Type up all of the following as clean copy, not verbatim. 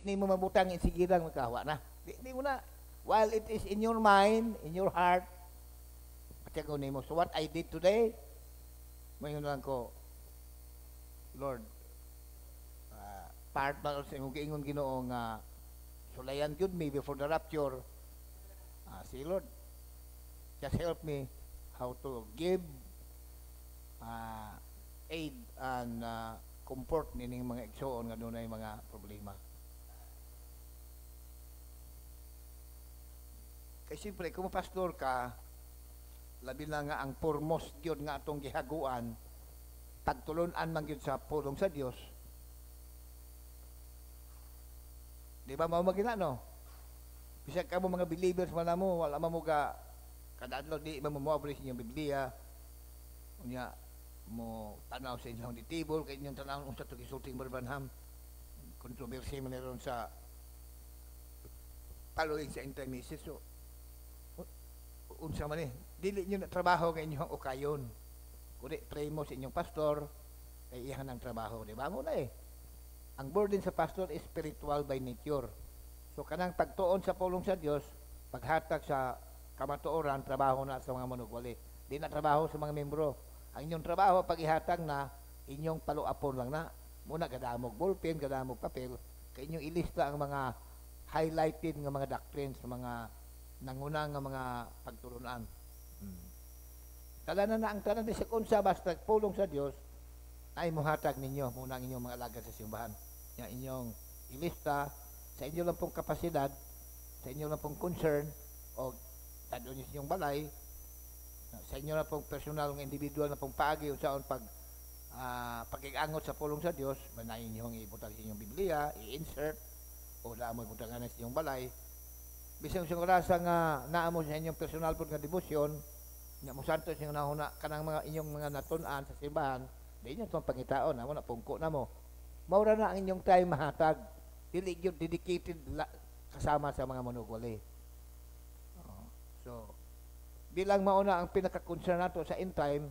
ni mo mabutang insigirang magkawa na. Di mo na. While it is in your mind, in your heart, patyago ni mo. So what I did today, mayon lang ko, Lord, part man sa imong giingon Ginoo nga sulayan gyud me before the rapture. Say Lord, just help me how to give aid and comfort nining mga igsoon nga dunay mga problema. Kay siyempre kung pastor ka, labi na nga ang foremost gyud nga atong gihaguan, pagtulon-an man gyud sa pulong sa Dios. Di ba mao magina no? Bisag ka mo mga believers man mo, wala man mo ga kadadlaw di man mo abri sa inyong Biblia. Unya mo tanaw sa inyong table kay inyong tanaw unsa to gisulting Branham. Controversy man ron sa following sa intermesses. So unsa man dili niyo na trabaho kay inyong ukayon. Kundi pray mo sa inyong pastor kay iyan ang trabaho, di ba mo na Ang burden sa pastor is spiritual by nature. So kanang pagtuon sa pulong sa Dios, paghatag sa kamatuoran, trabaho na sa mga manugwali. Di na trabaho sa mga membro. Ang inyong trabaho pag-ihatag na inyong paluapon lang na. Muna kadamog ballpen, kadamog papel, kay inyong ilista ang mga highlighted nga mga doctrines, mga nangunang nga mga pagtulunan. Tanan na ang tanan sa unsa basta pulong sa Dios ay muhatag ninyo muna ang inyong mga alagad sa simbahan. Nga inyong ilista sa inyo lang pong kapasidad, sa inyo lang pong concern, o tadon niyo sa inyong balay, sa inyo lang pong personal ng individual na pong paagi, unsaon pag-iangot sa pulong sa Dios, manayin niyo ang ibutang sa inyong Biblia, i-insert, o naamoy butangan sa inyong balay. Bisang siyang rasa nga naamo sa inyong personal po nga debosyon, nga mo santos yung nahuna kanang mga inyong mga natunan sa simbahan, di nyo itong pangitaon, amo na pungko na mo. Maura na ang inyong time mahatag. Dili yung dedicated kasama sa mga manugwali. So, bilang mauna ang pinaka-concern nato sa end time,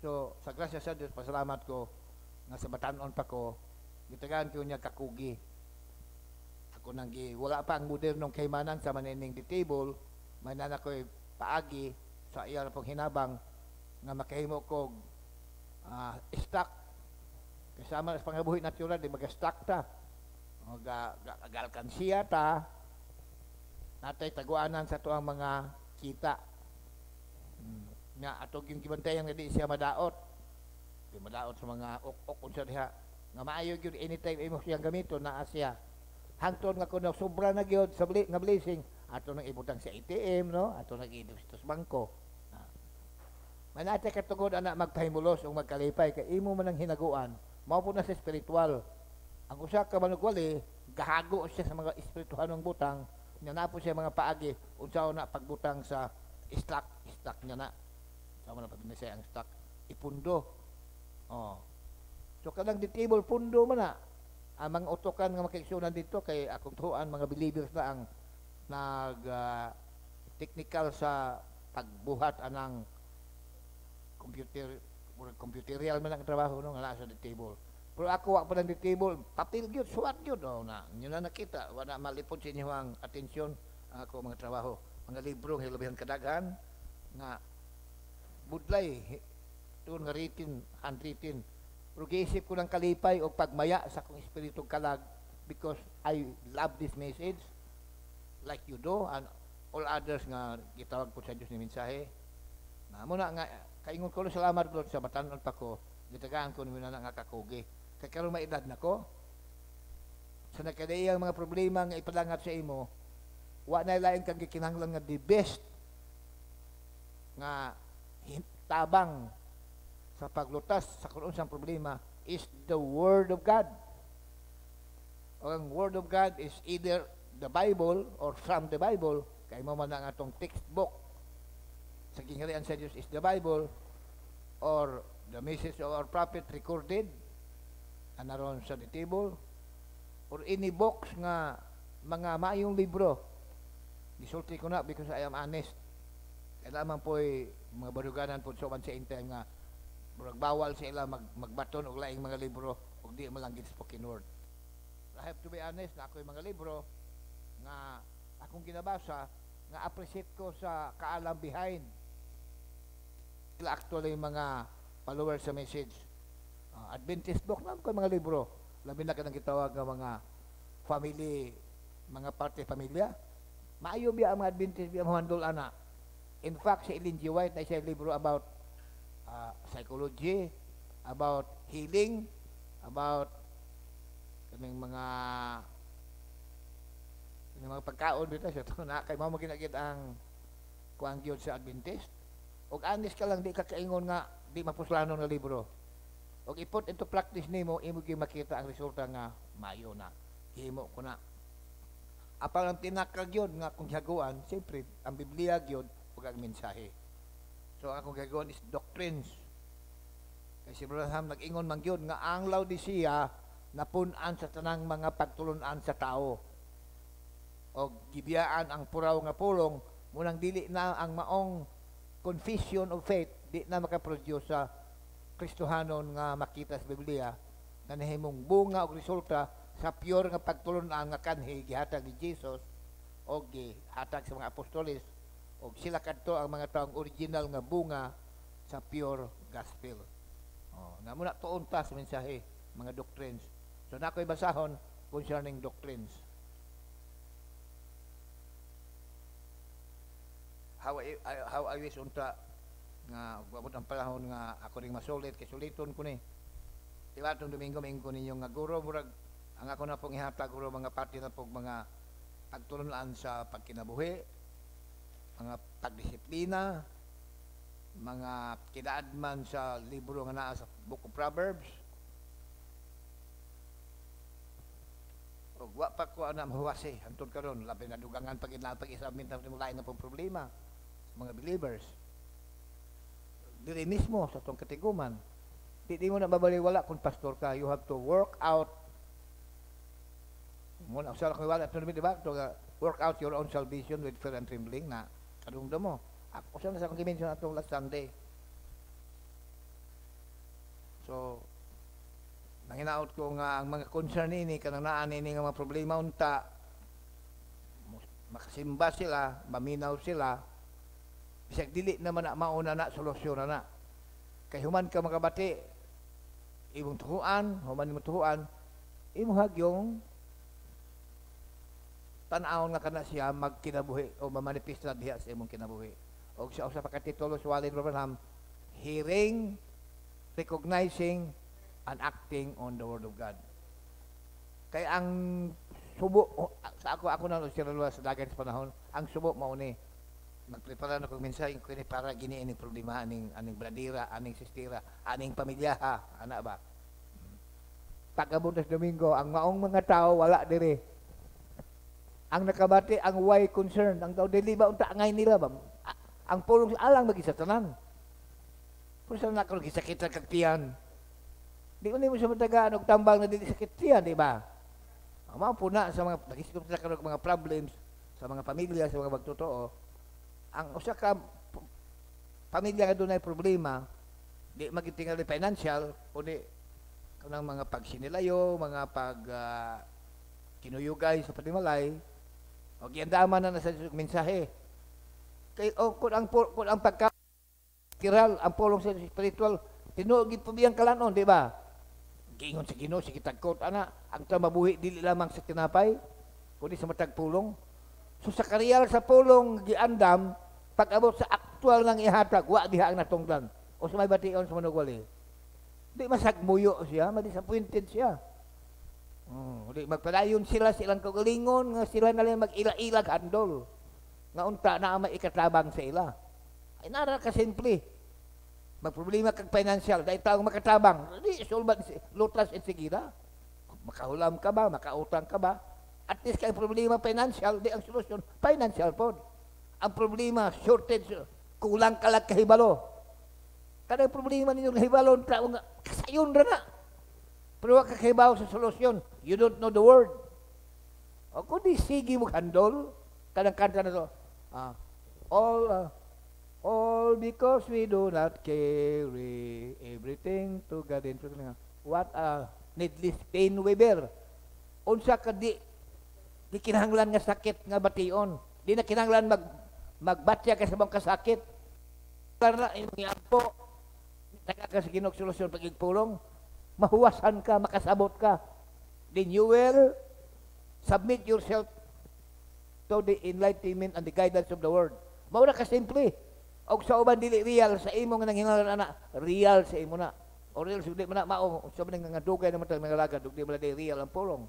so, sa grasya sa Diyos, pasalamat ko, nga sa batanon pa ko, gitagaan ko niya kakugi. Ako nang wala pa ang modernong kaymanan sa manining di table, may nana ko'y paagi, sa iya na pong hinabang, nga makahimo ko stock kasama sa pangabuhi natural di mag-stock ta o galkansiya ta natay taguanan sa tuang mga kita nga atog yung gibantayan nga di siya madaot sa mga ok unsa diha nga maayo gyud anytime imo siyang gamiton naa siya hangtod nga kuno sobra na gyud sa nga blessing ato nang ibutang sa ATM no ato nang idustos bangko. Manate katugod ana magpahimulos o magkalipay kay imo man ang hinaguan mao po na sa spiritual. Ang usa ka manugwali gahago siya sa mga espirituhanong butang nya na po siya mga paagi unsaon na pagbutang sa stock nya na sama na pagnisay ang stock ipundo. So kanang di table pundo man na ang mga utokan nga makigsunan dito kay akong tuan mga believers na ang nag technical sa pagbuhat anang computerial man ang trabaho no nga nasa the table. Pero ako wa pa lang the table, papel gyud, suwat gyud na. Inyo na nakita, wala malipod sa inyo ang atensyon ako mga trabaho. Mga libro nga labihan kadaghan nga budlay tuon nga written, handwritten. Pero giisip ko ng kalipay o pagmaya sa akong espiritu kalag because I love this message like you do and all others nga gitawag po sa Diyos ni mensahe. Muna nga kaingon ko salamat Lord sa batanon pa ko gitagaan ko nimo na nga kakugi kay karon may edad nako sa nakadayang mga problema nga ipalangat sa imo wa na lain kang gikinahanglan nga the best nga tabang sa paglutas sa kung unsang problema is the Word of God. Ang Word of God is either the Bible or from the Bible kay mo man ang atong textbook sa gingharian sa Diyos is the Bible or the message of our prophet recorded and aron sa the table or any books nga mga maayong libro gisulti ko na because I am honest kailangan po mga baruganan po so man sa time nga bawal sa ila magbaton og laing mga libro ug di mo lang gid spoken word I have to be honest na ako yung mga libro nga akong ginabasa nga appreciate ko sa kaalam behind sila actually mga followers sa message. Adventist book na ko mga libro. Labi na kanang gitawag nga mga family, mga parte pamilya. Maayo biya ang mga Adventist biya mahandol ana. In fact, si Ellen G. White na siya libro about psychology, about healing, about kaning mga pagkaon dito siya to na kay mao mo ginagid ang kuang gyud sa Adventist. Og honest ka lang di ka kaingon nga di mapuslanon nga libro. Og ipot into practice nimo imo gyud makita ang resulta nga maayo na. Himo ko na. Apal ang tinakag yun nga kung haguan, siyempre ang Biblia gyud ug ang mensahe. So akong gagawin is doctrines. Kasi Abraham nag-ingon man gyud nga ang Laodicea napun-an sa tanang mga pagtulon-an sa tao. O gibiyaan ang puraw nga pulong munang dili na ang maong confession of faith di na makaproduce sa Kristohanon nga makita sa Biblia nga nahimong bunga og resulta sa pure nga pagtulon-an nga kanhi gihatag ni Jesus o gihatag sa mga apostoles o sila kadto ang mga taong original nga bunga sa pure gospel. Nga muna tuon ta sa mensahe, mga doctrines. So na ako'y basahon concerning doctrines. How I wish unta nga wabot ang panahon nga ako ring masulit kay suliton ko ni. Tilatong Domingo mingo ninyo nga guro murag ang ako na pong ihatag guro mga parte na pong mga pagtulungan sa pagkinabuhi, mga pagdisiplina, mga kidaadman sa libro nga naa sa Book of Proverbs. O wa pa ko na mahuwasi hantod karon labi na dugangan pag-isabit na lain na pong problema sa mga believers. Dili mismo sa tong katiguman. Di mo na babaliwala kung pastor ka, you have to work out muna usal ko wala to diba to work out your own salvation with fear and trembling na kadungdam mo. Ako sa akong gimension atong last Sunday. So nanginaot ko nga ang mga concern ini kanang naa ini nga mga problema unta makasimba sila, maminaw sila. Bisag dili naman na mauna na solusyon na. Kay human ka makabati imong tuhuan, human imong tuhuan, imong hagyong tan-aw nga kana siya magkinabuhi o mamanifesta diha sa imong kinabuhi. Og sa usa pa ka titulo sa Walid Abraham, hearing, recognizing, and acting on the Word of God. Kay ang subo sa ako na siralwa sa dagat sa panahon, ang subo mao ni magprepara na kog mensahe kini para gini ini problema aning bradira, aning sistira, aning pamilyaha, ana ba. Pag-abot sa Domingo, ang maong mga tao wala diri. Ang nakabati ang why concern ang tao dili ba unta ngay nila ba ang pulong alang magisa tanan kung saan nakon gisakit kag tiyan di ko nimo sa matagaan og tambang na dili sakit tiyan di ba mao puna sa mga nagisip sa karon mga problems sa mga pamilya sa mga magtotoo ang usa ka pamilya nga dunay problema di magitingali financial kundi kanang mga pagsinilayo mga pag kinuyugay sa panimalay o giandaman na sa mensahe kay kung ang pagka kiral ang pulong sa spiritual tinuod pa biyang kalanon di ba giingon sa Ginoo sige tagkot ana ang mabuhi dili lamang sa tinapay kundi sa matag pulong so sa karyal sa pulong giandam pag-abot sa aktual ng ihatag wa diha ang natungdan o sa may bation sa manugwali di masagmuyo siya madisappointed siya. Magpadayon sila silang kagalingon nga sila na lang mag-ila-ilag handol nga unta na may ikatabang sa ila ay nara ka simple magproblema kag financial dahil taong makatabang di sulbat lutas at sigira makahulam ka ba makautang ka ba at least kay problema financial di ang solusyon financial pod ang problema shortage kulang ka lang kahibalo kada problema ninyo kahibalo taong kasayon ra na pero wag kakahibaw sa solusyon. You don't know the word. O kundi sige mo handol. Kanang kanta na to. All because we do not carry everything to God. What a needless pain we bear. unsa ka di kinahanglan nga sakit nga bation. Di na kinahanglan magbatya ka sa mga kasakit. Para imong iampo, nagaka sa Ginoo solusyon pagigpulong, mahuwasan ka, makasabot ka. Then you will submit yourself to the enlightenment and the guidance of the Word. Mao na ka simple. Og sa uban dili real sa imo nga nanghinala na real sa imo na. O real sa di man na mao sa man nga dugay naman tag mga lagad di man di real ang pulong.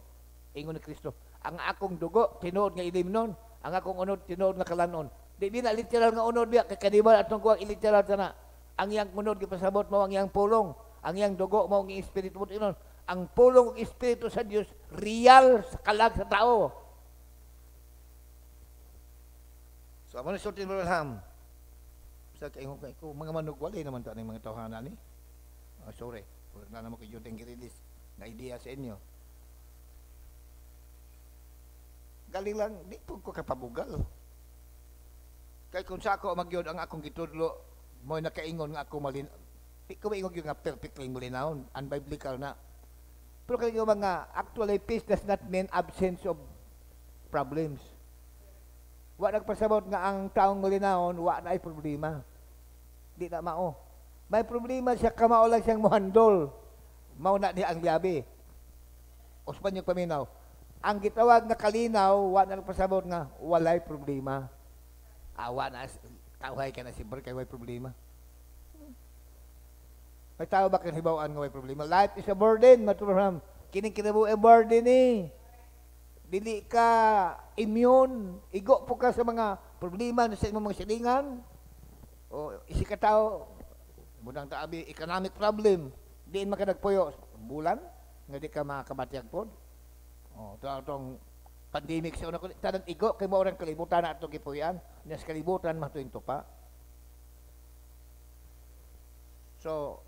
Ingon ni Kristo, ang akong dugo tinuod nga ilimnon, ang akong unod tinuod nga kalanon. Di na literal nga unod biya kay kanibal atong kuwang literal na. Ang iyang unod gipasabot mao ang iyang pulong, ang iyang dugo mao ang espiritu mo inon. Ang pulong ug espiritu sa Dios real sa kalag sa tao. So amo ni sulti Abraham. Sa kay ko mga manugwalay naman ta ning mga tawhanan ni. Sorry. Wala na mo kay Judeng Girilis na idea sa inyo. Galing lang, di po ko kapabugal. Kaya kung sa ako magyod ang akong gitudlo, mo nakaingon nga ako malin, di ko maingon yung nga perfectly malinahon, unbiblical na. Pero kayo mga, actually, peace does not mean absence of problems. Wa nagpasabot nga ang taong malinahon, wa na ay problema. Di na mao. May problema siya, kamao lang siyang muhandol. Mao na di ang liabi. Uspan yung paminaw. Ang gitawag na kalinaw, wa na nagpasabot nga, walay problema. Wa na, tawhay ka na si Bar, kay way problema. May tao ba kang hibawaan nga way problema? Life is a burden, matulungan. Kining kinabu a burden eh. Dili ka immune. Igo po ka sa mga problema sa imong mga silingan. O isi ka tao, mudang taabi, economic problem. Diin makadagpuyo. Bulan, nga di ka makakabatyag po. O, itong pandemic sa una ko, tanang igo, kay mo orang kalibutan na itong kipuyan. Nas kalibutan, matuinto pa. So,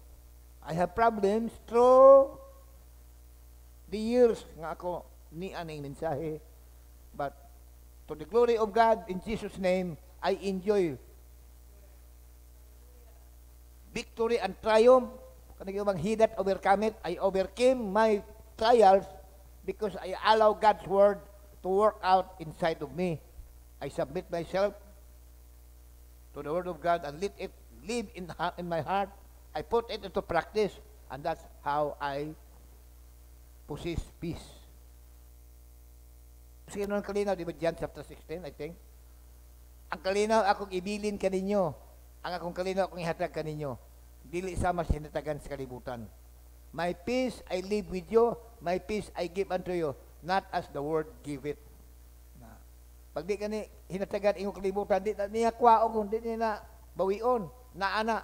I have problems through the years nga ako ni aning mensahe. But to the glory of God, in Jesus' name, I enjoy victory and triumph. Kanang yung he that overcome it, I overcame my trials because I allow God's word to work out inside of me. I submit myself to the word of God and let it live in my heart. I put it into practice, and that's how I possess peace. Sige nung kalinaw, di ba John chapter 16, I think? Ang kalinaw akong ibilin kaninyo, ang akong kalinaw akong ihatag kaninyo, dili sama sinatagan sa kalibutan. My peace I leave with you, my peace I give unto you, not as the world give it. Pag di ka ni hinatagan ingong kalibutan, di na niya kwaon kung di niya na bawion, na ana.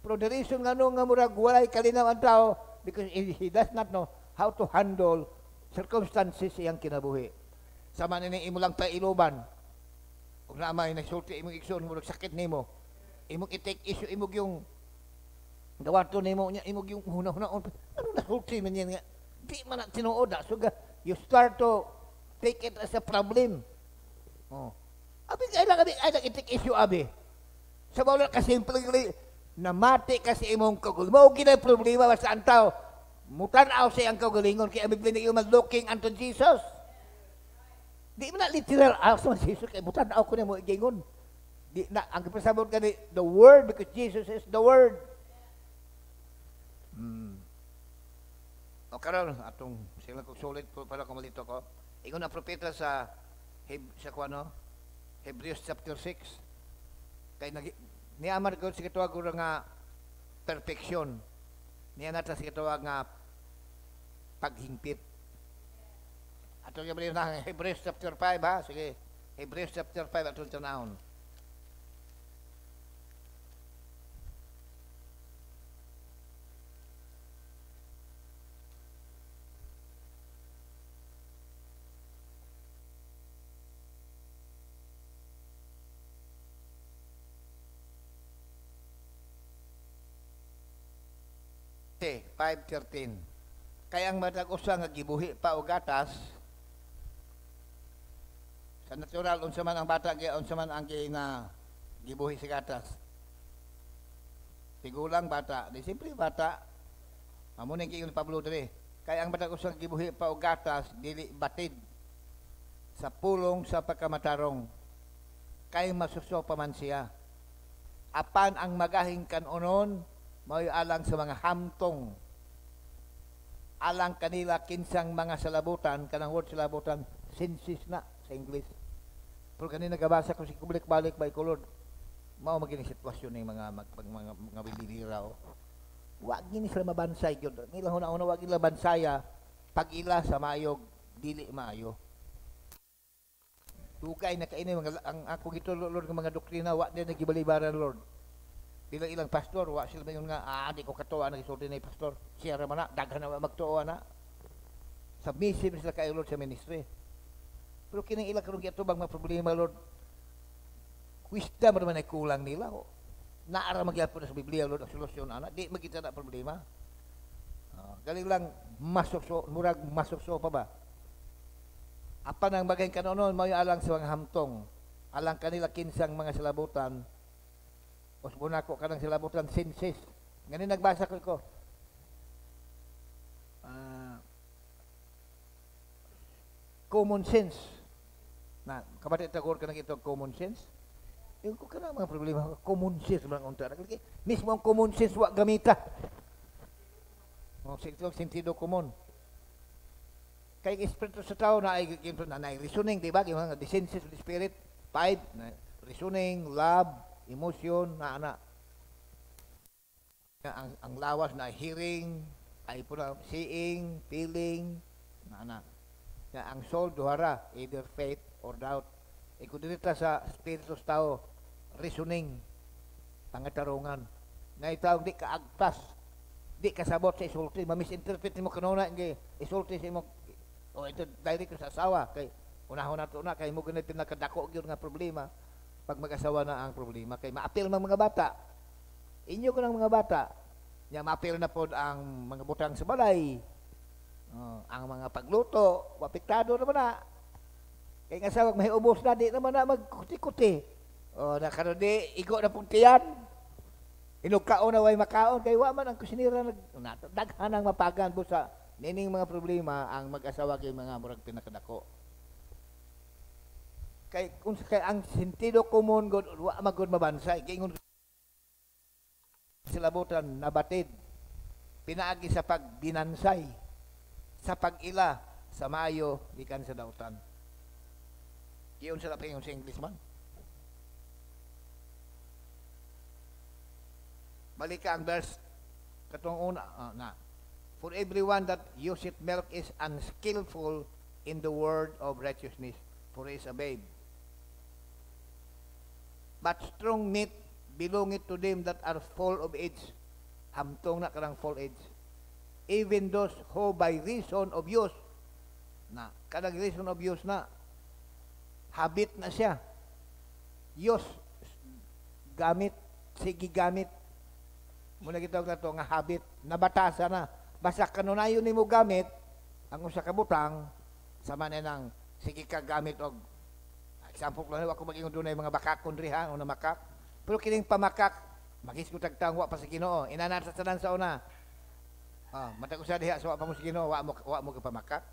Pero the reason nga nung nga murag walay kalinaw ang tao, because he does not know how to handle circumstances iyang kinabuhi. Sama na imo lang pailuban. Kung naamay nagsulti imong ikson, murag sakit nimo. Imong i-take issue, imong yung gawato nimo niya, imong yung hunahunahon. Ano nasulti man yan nga? Di man na tinuod. So you start to take it as a problem. Oh. Abi, kailangan i-take issue, abi. Sa bawala ka simple namati kasi imong kagul. Mao gina problema sa antaw. Mutan-aw sa iyang kagalingon kaya bigla na looking unto Jesus. Di man na literal sa Jesus kay mutan-aw ko na mo igingon. Di na ang pasabot kani the word because Jesus is the word. O karon atong sila kog solid para ko malito ko. Ingon ang propeta sa kuano Hebrews chapter 6 kay niamar ko si katawag nga perfection. Niya nata si katawag nga paghingpit. Ato yung na Hebrews chapter 5 ha. Sige. Hebrews chapter 5 atong tanawon. Okay, 5:13. Kaya ang matag usa nga gibuhi pa og gatas sa natural unsa man ang bata unsa man ang na gibuhi sa gatas. Tigulang bata, di simple bata. Amo ning giingon Pablo diri. Kaya ang batang usang gibuhi pa og gatas dili batid sa pulong sa pagkamatarong kay masuso pa man siya. Apan ang magahing kanunon mao alang sa mga hamtong alang kanila kinsang mga salabutan, kanang word salabutan senses na sa English. Pero kanina nagabasa ko si balik-balik by Lord, mao maging sitwasyon ng mga bililira o. Wa gini sila mabansay gyud. Nila una-una wa gila bansaya pag ila sa mayog dili maayo. Dugay na kaini mga ang ako gito Lord ng mga doktrina wa din nagibalibaran Lord. Bilang ilang pastor wa sila mayon nga di ko katuwa nagisulti na pastor. Siya ra man na daghan na magtuo na. Submissive sila kay Lord sa ministry. Pero kining ilang karon giatubang mga problema Lord. Wisdom man ay kulang nila o. Naara magyapon sa Biblia Lord ang solusyon ana di magita na problema. Galing lang masukso murag masukso pa ba. Apan ang bagay kanunon mao alang sa mga hamtong alang kanila kinsang mga salabutan usbon ako kanang salabutan senses ngani nagbasa ko common sense na kabati tagor kanang ito common sense. Yung ko kana mga problema common sense man unta mismo ang common sense wa gamita. Sentido common. Kay espiritu sa tao na ay reasoning, di ba? Yung mga the senses of the spirit, 5, reasoning, love, emotion, na ang lawas na hearing, ay pula seeing, feeling, na ang soul duhara, either faith or doubt. Kung dito sa espiritu sa tao, reasoning, pangatarungan. Na itaw di ka agtas, di kasabot sa isulti, mamisinterpret mo kanuna, isulti sa imo. O ito direct sa asawa kay unahon nato na kay mo ganit pinakadako gyud nga problema pag mag-asawa na ang problema kay maapil man mga bata. Inyo ko ng mga bata nya maapil na pod ang mga butang sa balay. Ang mga pagluto, wapiktado naman na. Kay nga sawag mahiubos na di naman na magkuti-kuti. Na karon di igo na pud tiyan. Inugkaon na way makaon kay wa man ang kusinira daghan ang mapagan po sa nining mga problema ang mag-asawa kay mga murag pinakadako. Kay kung kay ang sentido common god wa magud mabansay kay ingon silabutan nabatid pinaagi sa pagbinansay sa pag-ila sa maayo gikan sa dautan. Kiyon sila paingon sa English man. Balik ang verse katong una na for everyone that useth milk is unskillful in the word of righteousness, for he is a babe. But strong meat belongeth to them that are full of age. Hamtong na kanang full age. Even those who by reason of use, na kanang reason of use na, habit na siya. Use, gamit, sige gamit. Muna kitawag na ito nga habit, nabatasa na. Basta kanunayon nimo gamit ang usa ka butang sama na nang sige ka gamit og example lang ako magingon dunay mga bakakon riha o na makak pero kining pamakak magisgot tagtang wa pa sa Ginoo inana sa tanan sa una matag usa diha sa wa pa mo sa Ginoo wa mo ka pamakak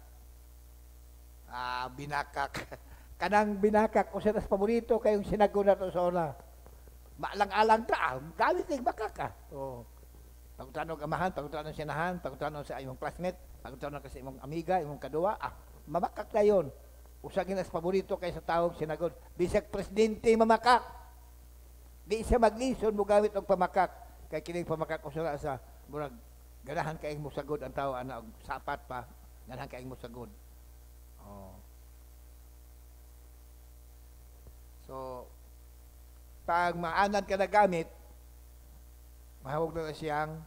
binakak kanang binakak usa tas paborito kayong sinago na to sa una maalang-alang ta gamit ning bakak pagutanon amahan, pagutanon sinahan, pagutanon sa imong classmate, pagutanon ka sa imong amiga, imong kaduwa, mamakak na yun. Usagin as paborito kay sa tawag sinagod. Bisag presidente mamakak. Di siya maglison mo gamit og pamakak. Kay kining pamakak usara sa murag ganahan kaayong mo sagod ang tao ana og sapat pa, ganahan kaayong mo sagod. So pag maanad ka na gamit, mahawag na siyang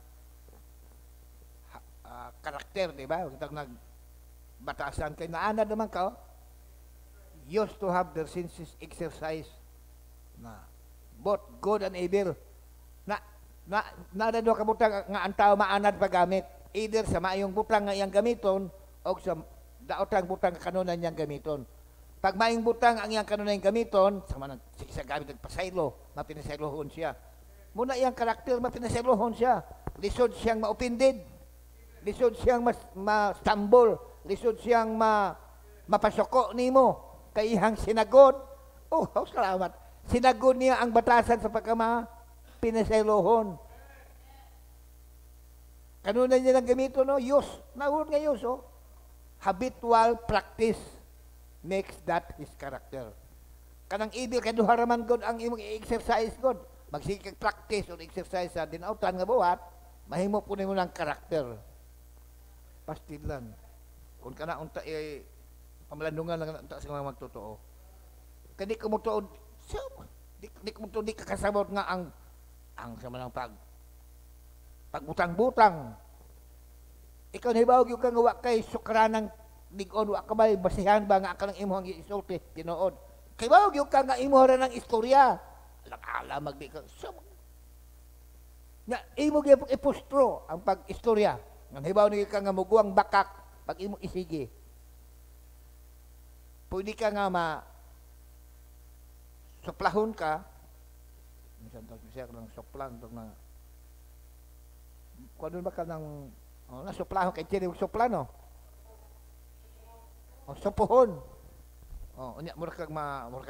karakter, di ba? Kitang nagbatasan kay naanad naman ka, used to have their senses exercise na both good and evil. Nadado ka butang nga ang tao maanad pagamit. Either sa maayong butang nga iyang gamiton o sa daotang butang kanunan niyang gamiton. Pag maayong butang ang iyang kanunan niyang gamiton, sa gamit nagpasaylo, mapinasaylohon siya. Muna iyang karakter mapinasaylohon siya. Lisod siyang maupindid. Lisod siyang ma-stumble, lisod siyang mapasuko nimo kay ihang sinagod. Oh, salamat. Sinagod niya ang batasan sa pagkama pinasaylohon. Kanuna niya lang gamito, no? Use. Nawod nga use, oh. Habitual practice makes that his character. Kanang evil, kaduharaman God ang imong i-exercise God. Magsikag practice o exercise sa dinautan nga buhat, mahimo po nimo ng karakter. Pastilan. Kung ka na unta, pamalandungan lang unta sa mga magtotoo. Kadi ko mo tuod, di ko mo tuod, di kakasabot nga ang sama ng pagbutang-butang. Ikaw nahibaw yung kang wa kay sukranang ligon, wa ka ba basihan ba nga ka ng imuhang isulti, tinuod. Kay baw yung kang nga imuha ng istorya. Alam magdi ka. Nga, imo gyud ipustro ang pag-istorya. Nga hibaw ni ka nga muguang bakak pag imo isigi. Pwede ka nga suplahon ka. Minsan tawag siya ng suplan tong na. Kuno ba ka ng nasuplahon kay tiyeng suplan no? O supuhon. Unya mura kag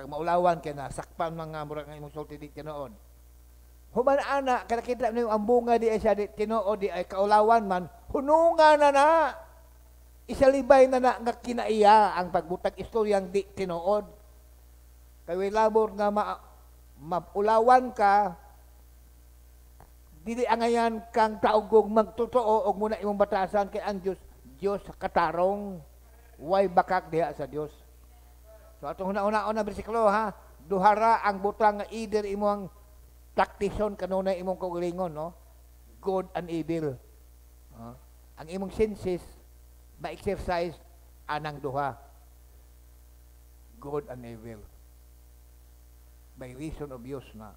maulawan kay na sakpan mga mura nga imong sulti di tinuod. Human ana kada kita ni ang bunga di ay siya di tinuod di ay kaulawan man, hununga na. Isalibay na nga kinaiya ang pagbutag istoryang di tinuod. Kay way labor nga maulawan ka dili angayan kang taugog magtotoo og muna imong batasan kay ang Dios katarong way bakak diha sa Dios. So atong una-una bersikulo ha, duhara ang butang nga either imong praktison kanunay imong kaugalingon, no? Good and evil. Ang imong senses ma-exercise anang duha. Good and evil. By reason of use na.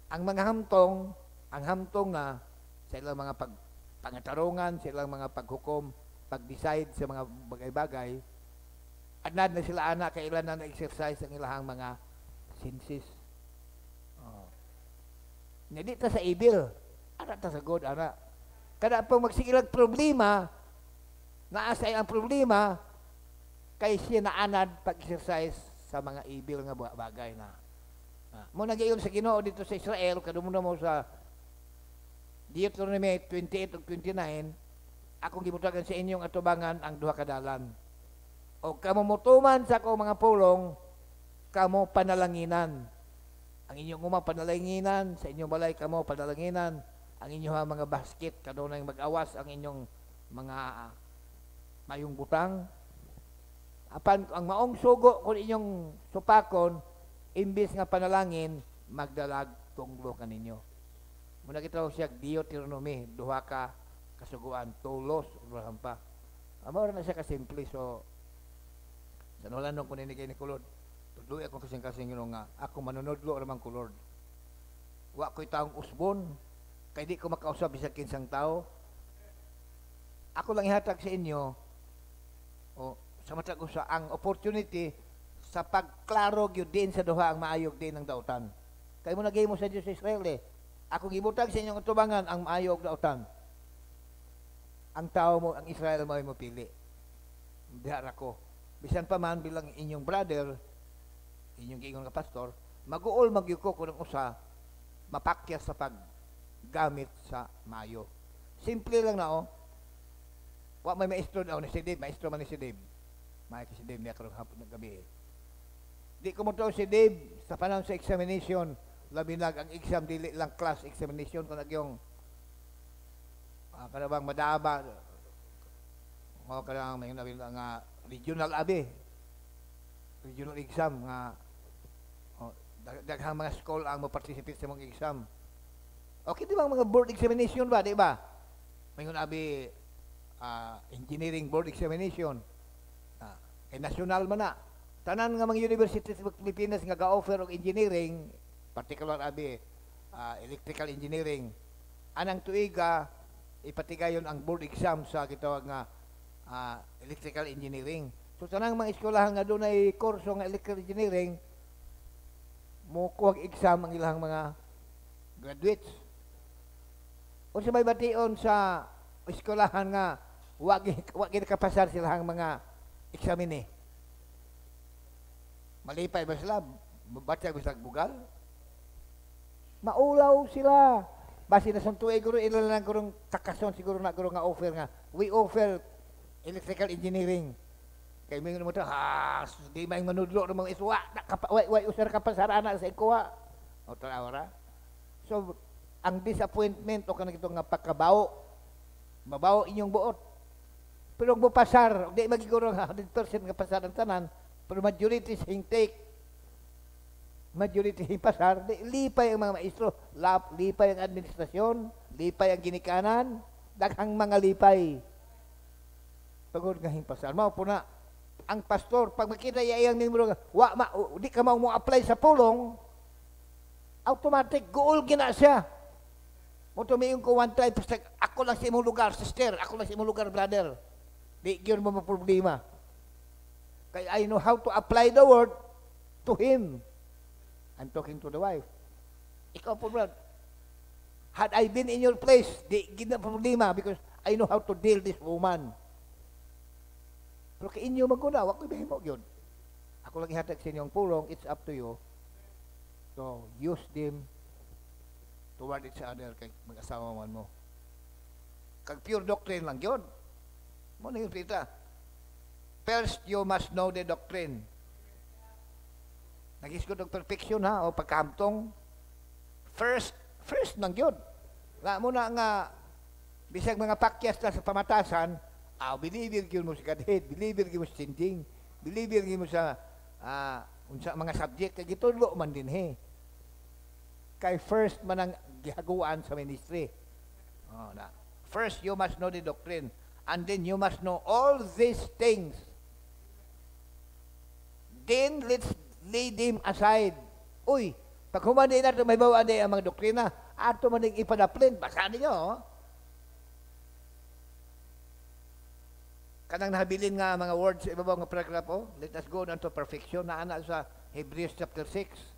Ang mga hamtong na sa ilang mga pangatarungan, sa ilang mga paghukom, pag-decide sa mga bagay-bagay, anad na sila anak, kailan na na-exercise ang ilahang mga senses. Hindi ta sa evil, anak ta sa good, anak. Kada pang magsigilag problema, naasay ang problema, kay siya na anad pag-exercise sa mga evil nga bagay na. Muna gayon sa Ginoo dito sa Israel, kadumuna mo sa Deuteronomy 28 ug 29, akong gibutagan sa inyong atubangan ang duha ka dalan. O kamo mutuman sa ako mga pulong, kamo panalanginan. Ang inyong umang panalanginan, sa inyong balay kamo panalanginan, ang inyong mga basket, kadunay mag-awas ang inyong mga mayong butang. Apan ang maong sugo kung inyong supakon, imbis nga panalangin, magdalag tunglo kaninyo. Muna kita siya Deuteronomy, duha ka kasuguan, tulos, urahan pa. Amor na siya kasimple, so sa nulan nung kuninigay ni Kulod, tuloy akong kasing-kasing yun nga, ako manunodlo ramang Kulod. Wa ko'y taong usbon, kay di ko makausap bisag kinsang tao. Ako lang ihatag sa inyo, sa matag usa ang opportunity sa pagklaro gyud din sa duha ang maayog din ng dautan. Kay mo nagay mo sa Dios sa Israel Ako gibutag sa inyong tubangan ang maayog dautan. Ang tao mo, ang Israel mo pili. Diha ko. Bisan pa man bilang inyong brother, inyong giingon nga pastor, mag-uol magyuko ko ng usa mapakyas sa paggamit sa maayo. Simple lang na Wa may maestro daw ni si Dave, maestro man ni si Dave. May si Dave niya karong hapon ng gabi. Di ko mo to si Dave sa panahon sa examination, labi nag ang exam dili lang class examination kung nagyong kanabang madaba o kanang may nabil nga regional regional exam nga daghang mga school ang mo-participate sa mga exam. Okay di ba mga board examination ba, di ba? May engineering board examination. Kay national man na. Tanan nga mga universities sa Pilipinas nga ga-offer og engineering, particular electrical engineering. Anang tuiga ipatigayon ang board exam sa gitawag nga electrical engineering. So tanang mga eskwelahan nga dunay kurso nga electrical engineering mo kuwag exam ang ilang mga graduates. O sa may bation sa eskwelahan nga wag kapasar sila ang mga eksamin eh. Malipay ba sila? Batyag ba sila bugal? Maulaw sila. Basi na suntuay guro ilan lang gurong kakason siguro na guro nga offer nga. We offer electrical engineering. Kay mingon mo ta, di may manudlo ng mga iswa. Way usar kapasarana sa ikuha. O tara. So, ang disappointment o kanang ito nga pagkabaw, mabaw inyong buot. Pero kung pasar, di magiguro nga 100% nga pasar ang tanan, pero majority sa intake, majority sa pasar, di, lipay ang mga maestro, lipay ang administrasyon, lipay ang ginikanan, daghang mga lipay. Pagod nga himpasar. Mao po na, ang pastor, pag makita iyang nimero, di ka mo apply sa pulong, automatic, goal gina siya. Mo tumiyon ko one time, ako lang sa imong lugar, sister, ako lang sa imong lugar, brother. Di yun mo problema. Kaya I know how to apply the word to him. I'm talking to the wife. Ikaw po, brother. Had I been in your place, di gina problema because I know how to deal this woman. Pero kay inyo maguna, wag ko ibahimo yun. Ako lang ihatag sa inyong pulong, it's up to you. So, use them toward each other kay mag-asawa man mo. Kag pure doctrine lang yun. Mo na yung pita. First, you must know the doctrine. Nag-isgot ng perfection ha, o pagkamtong. First lang yun. Nga muna nga, bisag mga pakyas na sa pamatasan, believer yun mo sa Godhead, believer yun mo sa sinding, believer yun mo sa mga subject, kaya gitulo man din he. Kay first man ang gihaguan sa ministry. First, you must know the doctrine. And then you must know all these things. Then let's lay them aside. Uy, pag humandi na ito, may bawa na ang mga doktrina, ato man yung ipadaplin, basa ninyo. Kanang nahabilin nga mga words sa ibabaw nga paragraph, let us go unto perfection, na ana sa Hebrews chapter 6.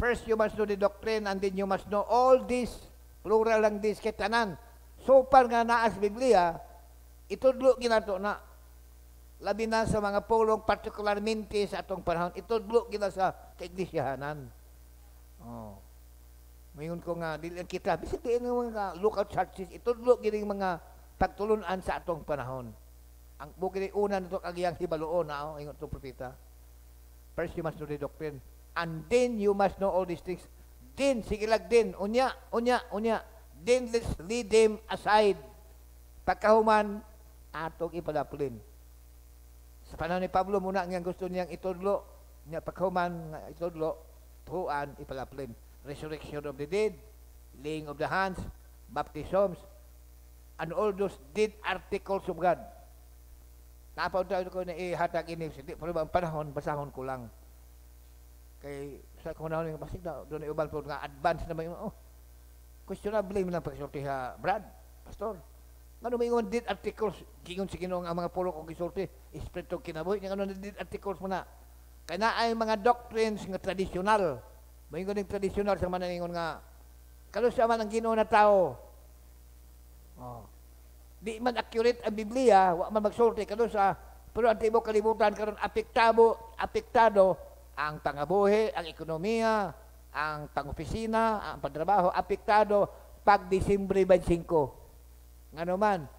First, you must know the doctrine, and then you must know all this, plural lang this, kitanan. So, par nga naas Biblia, itudlo ginato na, labi na sa mga pulong, partikularmente sa atong panahon, itudlo gina sa kaiglisyahanan. Mayroon ko nga, dili kita, bisig din ng mga lookout churches, itudlo gina mga pagtulunan sa atong panahon. Ang bukid ay una nito kagiyang hibaloon na, ingon itong propeta. First, you must know the doctrine. And then, you must know all these things. Then, sigilag din, unya. Then, let's lead them aside. Pagkahuman, atong ipadaplin. Sa panahon ni Pablo, muna nga gusto niyang itudlo, niya pagkahuman, itudlo, tuhuan, ipadaplin. Resurrection of the dead, laying of the hands, baptisms, and all those dead articles of God. Napaunta ko na ihatag ini, pero ang panahon, basahon ko lang. Kay, sa kunahon yung basig na, doon ay ubal po nga, advance naman yung, questionable mo lang pagsulti ha, Brad, Pastor. Ano may mga dead articles, gingon si Ginoo ang mga pulo kong gisulti, espiritu kinabuhi, ano na dead articles mo na. Kaya na ay mga doctrines nga tradisyonal. May yung tradisyonal sa mananingon nga, kalo siya man ang Ginoo na tao. Di man accurate ang Biblia, wa man magsulti, kalo sa, pero ang tibo kalibutan, karon apektado, ang pangabuhi, ang ekonomiya, ang pang-opisina, ang pagtrabaho, apektado pag Disyembre 25. Nga naman,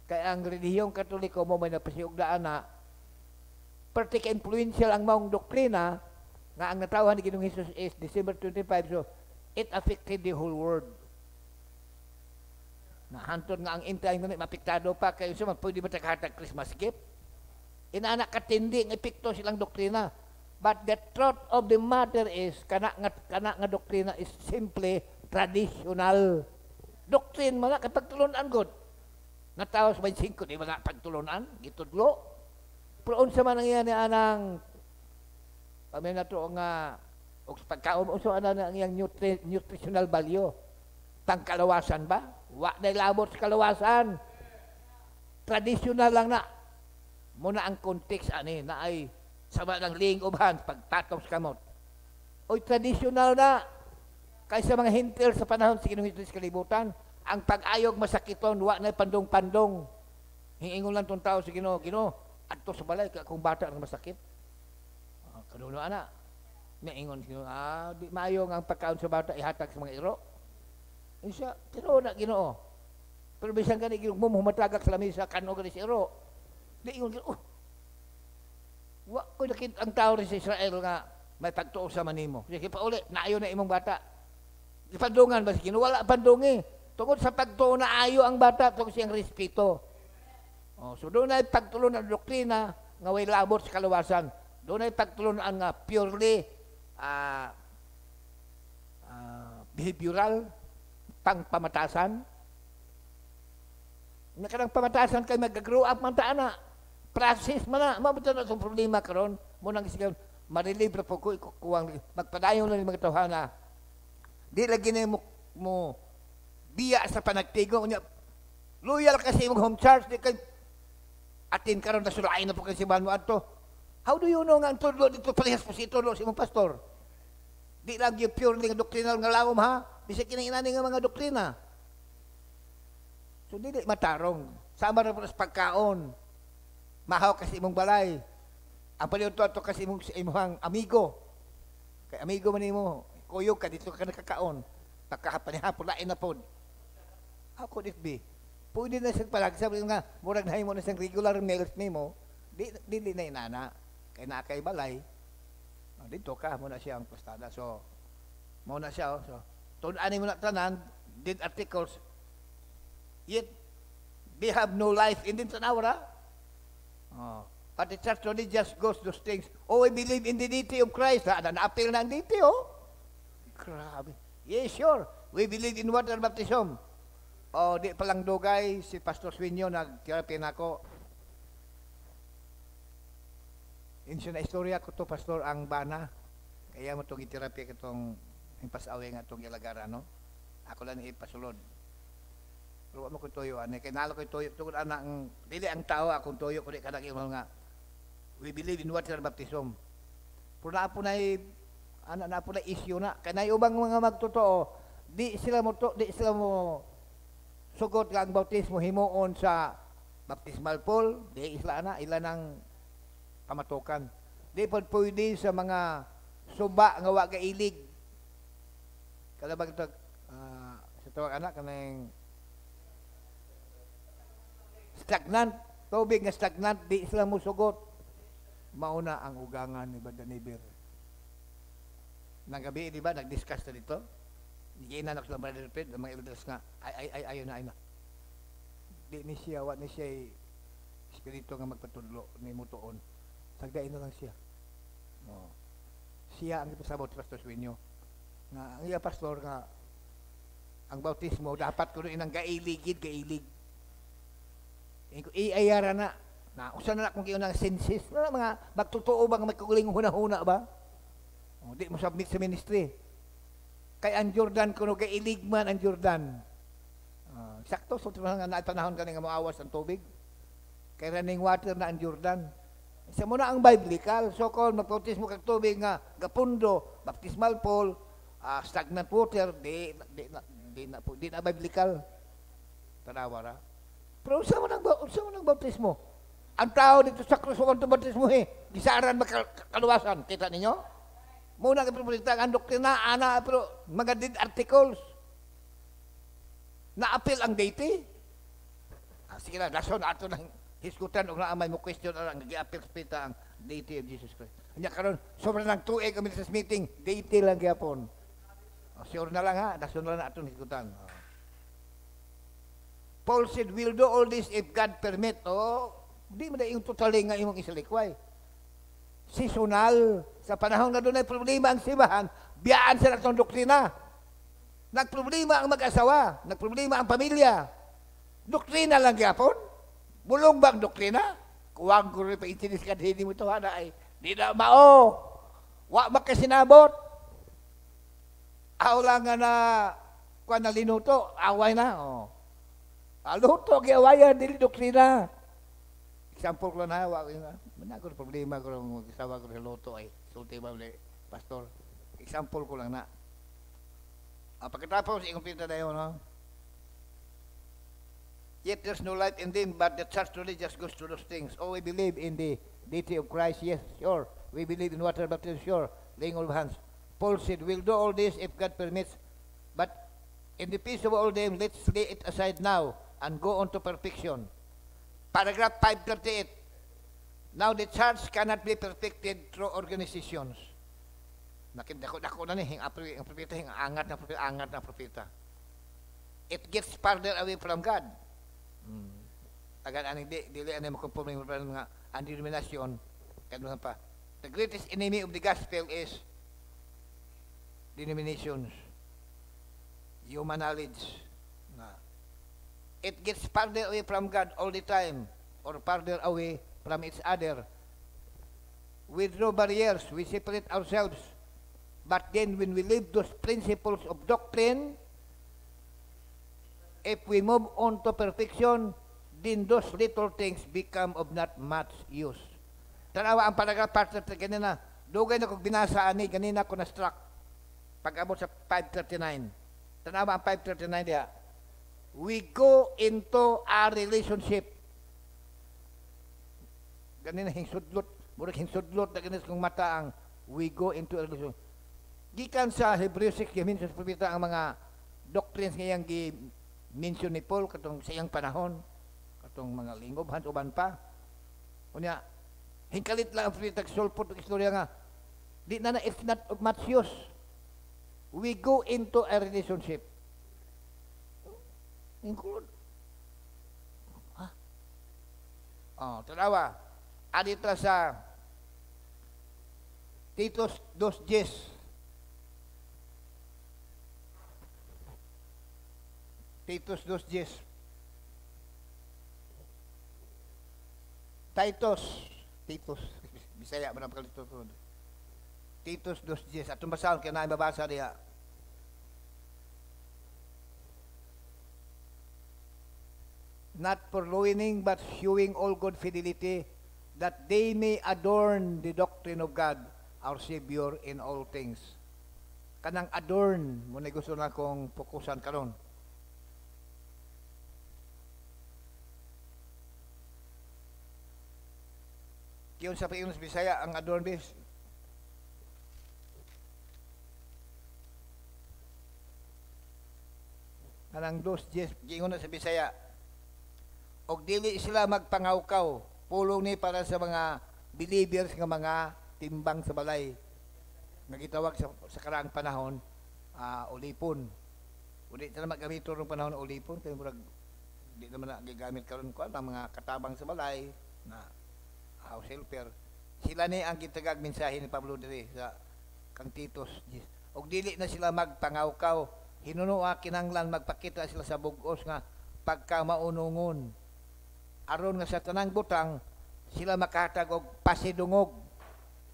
kaya ang relihiyong Katoliko mo may napasiugdaan na perti ka-influential ang maong doktrina nga ang natawan ni Ginoong Hesus is December 25, so it affected the whole world. Nahantod nga ang intay ngunit mapektado pa kayo siya, pwede ba taghatag Christmas gift? Inaanak katindi, ng epekto silang doktrina. But the truth of the matter is, kana nga doktrina is simply traditional. Doctrine mga kay pagtulunan good. Natawas 25 di mga pagtulunan, gitudlo. Pero unsa man ang iyang anang pamay na to nga og pagkaon unsa ana ang iyang nutritional value. Pangkalawasan ba? Wa na labot sa kalawasan. Traditional lang na. Muna ang context ani na ay sama ng laying of hands, pagtatong sa kamot. Oy, traditional na. Kaysa mga hintil sa panahon sa Ginoong Hesus kalibutan, ang pag-ayog masakiton, wa na pandong-pandong. Hiingon lang tong tao sa Ginoo, Ginoo, adto sa balay kung bata ang masakit. Kanuno ana. Naingon Ginoo, di maayo nga ang pagkaon sa bata ihatag sa mga iro. Isa, tiro na Ginoo. Pero bisan gani Ginoo mo humatagak sa lamisa kano gani sa iro. Di ingon Ginoo. Wa ko nakita ang tao rin sa Israel nga may pagtuo sa manimo. Sige pa uli, naayo na imong bata. Ipandungan ba si Ginoo? Wala pandungi. Tungod sa pagtuo na ayo ang bata, tungod siyang respeto. So doon ay pagtulon ng doktrina nga way labot sa kaluwasan. Doon ay pagtulon ang purely behavioral, pangpamatasan. Nakanang pamatasan kay mag-grow up man ta ana. Process man na. Mabuto na itong problema karon. Munang isigaw, marilibre po ko, ikukuwang, magpadayon lang yung mga tawhana. Di lagi na mo biya sa panagtigo. Loyal kasi yung home church. Di kay atin karon na sulain na po kasi mo ato. How do you know nga ang tudlo dito parehas po si tudlo si mong pastor? Di lang yung purely nga doktrina nga lawom ha. Bisa kinainani nga mga doktrina. So dili matarong. Sama na po sa pagkaon. Mahaw kasi imong balay. Ang paliw-to kasi imong amigo. Kay amigo man nimo, kuyog ka dito ka nakakaon. Pagkahapan lain na pod. How could it be? Pwede na siyang palagsa nga murag nahay mo na siyang regular meals nimo. Dili na inana. Kay na kay balay. Dito ka mo na siya ang pastada. So mo na siya so tun-ani mo na tanan did articles. Yet they have no life in din tanawra. But the church only just goes those things. Oh, we believe in the deity of Christ. Na-appeal na ang deity, oh. Grabe. Yes, sure. We believe in water baptism. Oh, di palang dugay, si Pastor Swinyo, nag-therapy na ako. Inso na istorya ko to, Pastor, ang bana. Kaya mo itong i-therapy itong impasawi nga itong ilagara, no? Ako lang ipasulod. Pero mo ko toyo ani kay nalo ko toyo tungod ana ang dili ang tao akong toyo kundi kanang imong nga we believe in water baptism. Pero na po na po na issue na kay nay ubang mga magtotoo di sila mo sugot nga ang bautismo himuon sa baptismal pool di ila nang pamatukan. Di pod pwede sa mga suba nga wa kailig. Kada ba sa tawag anak kanang stagnant, tubig nga stagnant, di sila musugot. Mauna ang ugangan ni Badanibir. Nang gabi, di ba, nag-discuss na dito. Giinan ako sa Brother Ped, ang mga elders nga, ayun na. Di ni siya, wat ni siya espiritu nga magpatudlo ni mutuon. Sagdain na lang siya. Siya ang ipasabot, Pastor Swinyo. Nga, ang iya pastor nga, ang bautismo, dapat ko rin ang kailig. Iayara na usa na kung kayo ng senses na mga magtotoo bang may kuling huna-huna ba di mo submit sa ministry kay ang Jordan kuno kay iligman ang Jordan sakto so nga na panahon kani nga moawas ang tubig kay running water na ang Jordan isa mo na ang biblical so kung magbautismo kag tubig nga gapundo baptismal pool stagnant water di na biblical tanawara. Pero unsa man ang bautismo? Ang tao dito sa krus ang bautismo gisaran makaluwasan. Kita ninyo? Muna ipiprosita ang doktrina ana pero mga dead articles. Na-appeal ang deity. Sige na, dason ato nang hisgutan og naamay mo question ang gi-appeal spita ang deity of Jesus Christ. Anya karon sobra nang tuig kami sa meeting, deity lang gyapon. Sure na lang ha, dason na lang ato hisgutan. Paul said, we'll do all this if God permit. Di mo na yung totally nga imong isalikway. Seasonal. Sa panahon na doon ay problema ang sibahan, biyaan sa natong doktrina. Nagproblema ang mag-asawa. Nagproblema ang pamilya. Doktrina lang yapon. Bulong bang doktrina? Kuwang ko rin pa itinis ka hindi mo ito ay di na mao. Wa makasinabot. Aw lang nga na kuha na linuto, away na. Luto, giawayan, dili doktrina. Example ko na, managod problema ko ng mag-isawa ko sa luto ay sulti ba ulit, pastor. Example ko lang na. Pagkatapos, ikumpita na yun, no? Yet there's no light in them, but the church today just goes through those things. Oh, we believe in the deity of Christ, yes, sure. We believe in water baptism, sure. Laying on of hands. Paul said, we'll do all this if God permits, but in the peace of all them, let's lay it aside now and go on to perfection. Paragraph 538. Now the church cannot be perfected through organizations. Nakindako na ni, ang propeta, angat na propeta. It gets farther away from God. Agad aning dili anay makonforme nga ang denominasyon kadto pa. The greatest enemy of the gospel is denominations. Human knowledge. It gets farther away from God all the time, or farther away from each other. With no barriers, we separate ourselves. But then when we leave those principles of doctrine, if we move on to perfection, then those little things become of not much use. Tanawa ang paragraph part na ganina, dugay na kong binasa ani, ganina ko na-struck. Pag-abot sa 539. Tanawa ang 539 diya. We go into a relationship. Ganina hingsudlot, murag hingsudlot na ganina kong mata ang we go into a relationship. Gikan sa Hebrews 6, minsan sa propeta ang mga doctrines ngayang mention ni Paul katong sa iyang panahon, katong mga linggob hans uban pa. Unya hingkalit lang ang propeta sulpot og istorya nga di na it's not of much use. We go into a relationship. Include. Tanawa. Adito sa Titus 2:10. Titus 2:10. Titus. Bisaya man ang pagkalito. Titus 2:10. Atong basahon kaya na mabasa diha. Not purloining but shewing all good fidelity, that they may adorn the doctrine of God, our Savior, in all things. Kanang adorn, muna gusto na kong fokusan karon. Kiyon sa paiyong Bisaya ang adorn bis. Kanang 2:10 giingon na sa Bisaya. Og dili sila magpangawkaw, pulong ni para sa mga believers nga mga timbang sa balay. Nga gitawag sa karaang panahon, ulipon. Uli na magamit ng panahon ng ulipon kay murag di naman na gigamit karon ko ang mga katabang sa balay na house helper. Sila ni ang gitagag mensahe ni Pablo diri sa kang Titus. Og dili na sila magpangawkaw, hinunoa kinanglan magpakita sila sa bug-os nga pagkamaunungon. Aron nga sa tanang butang sila makahatag og pasidungog.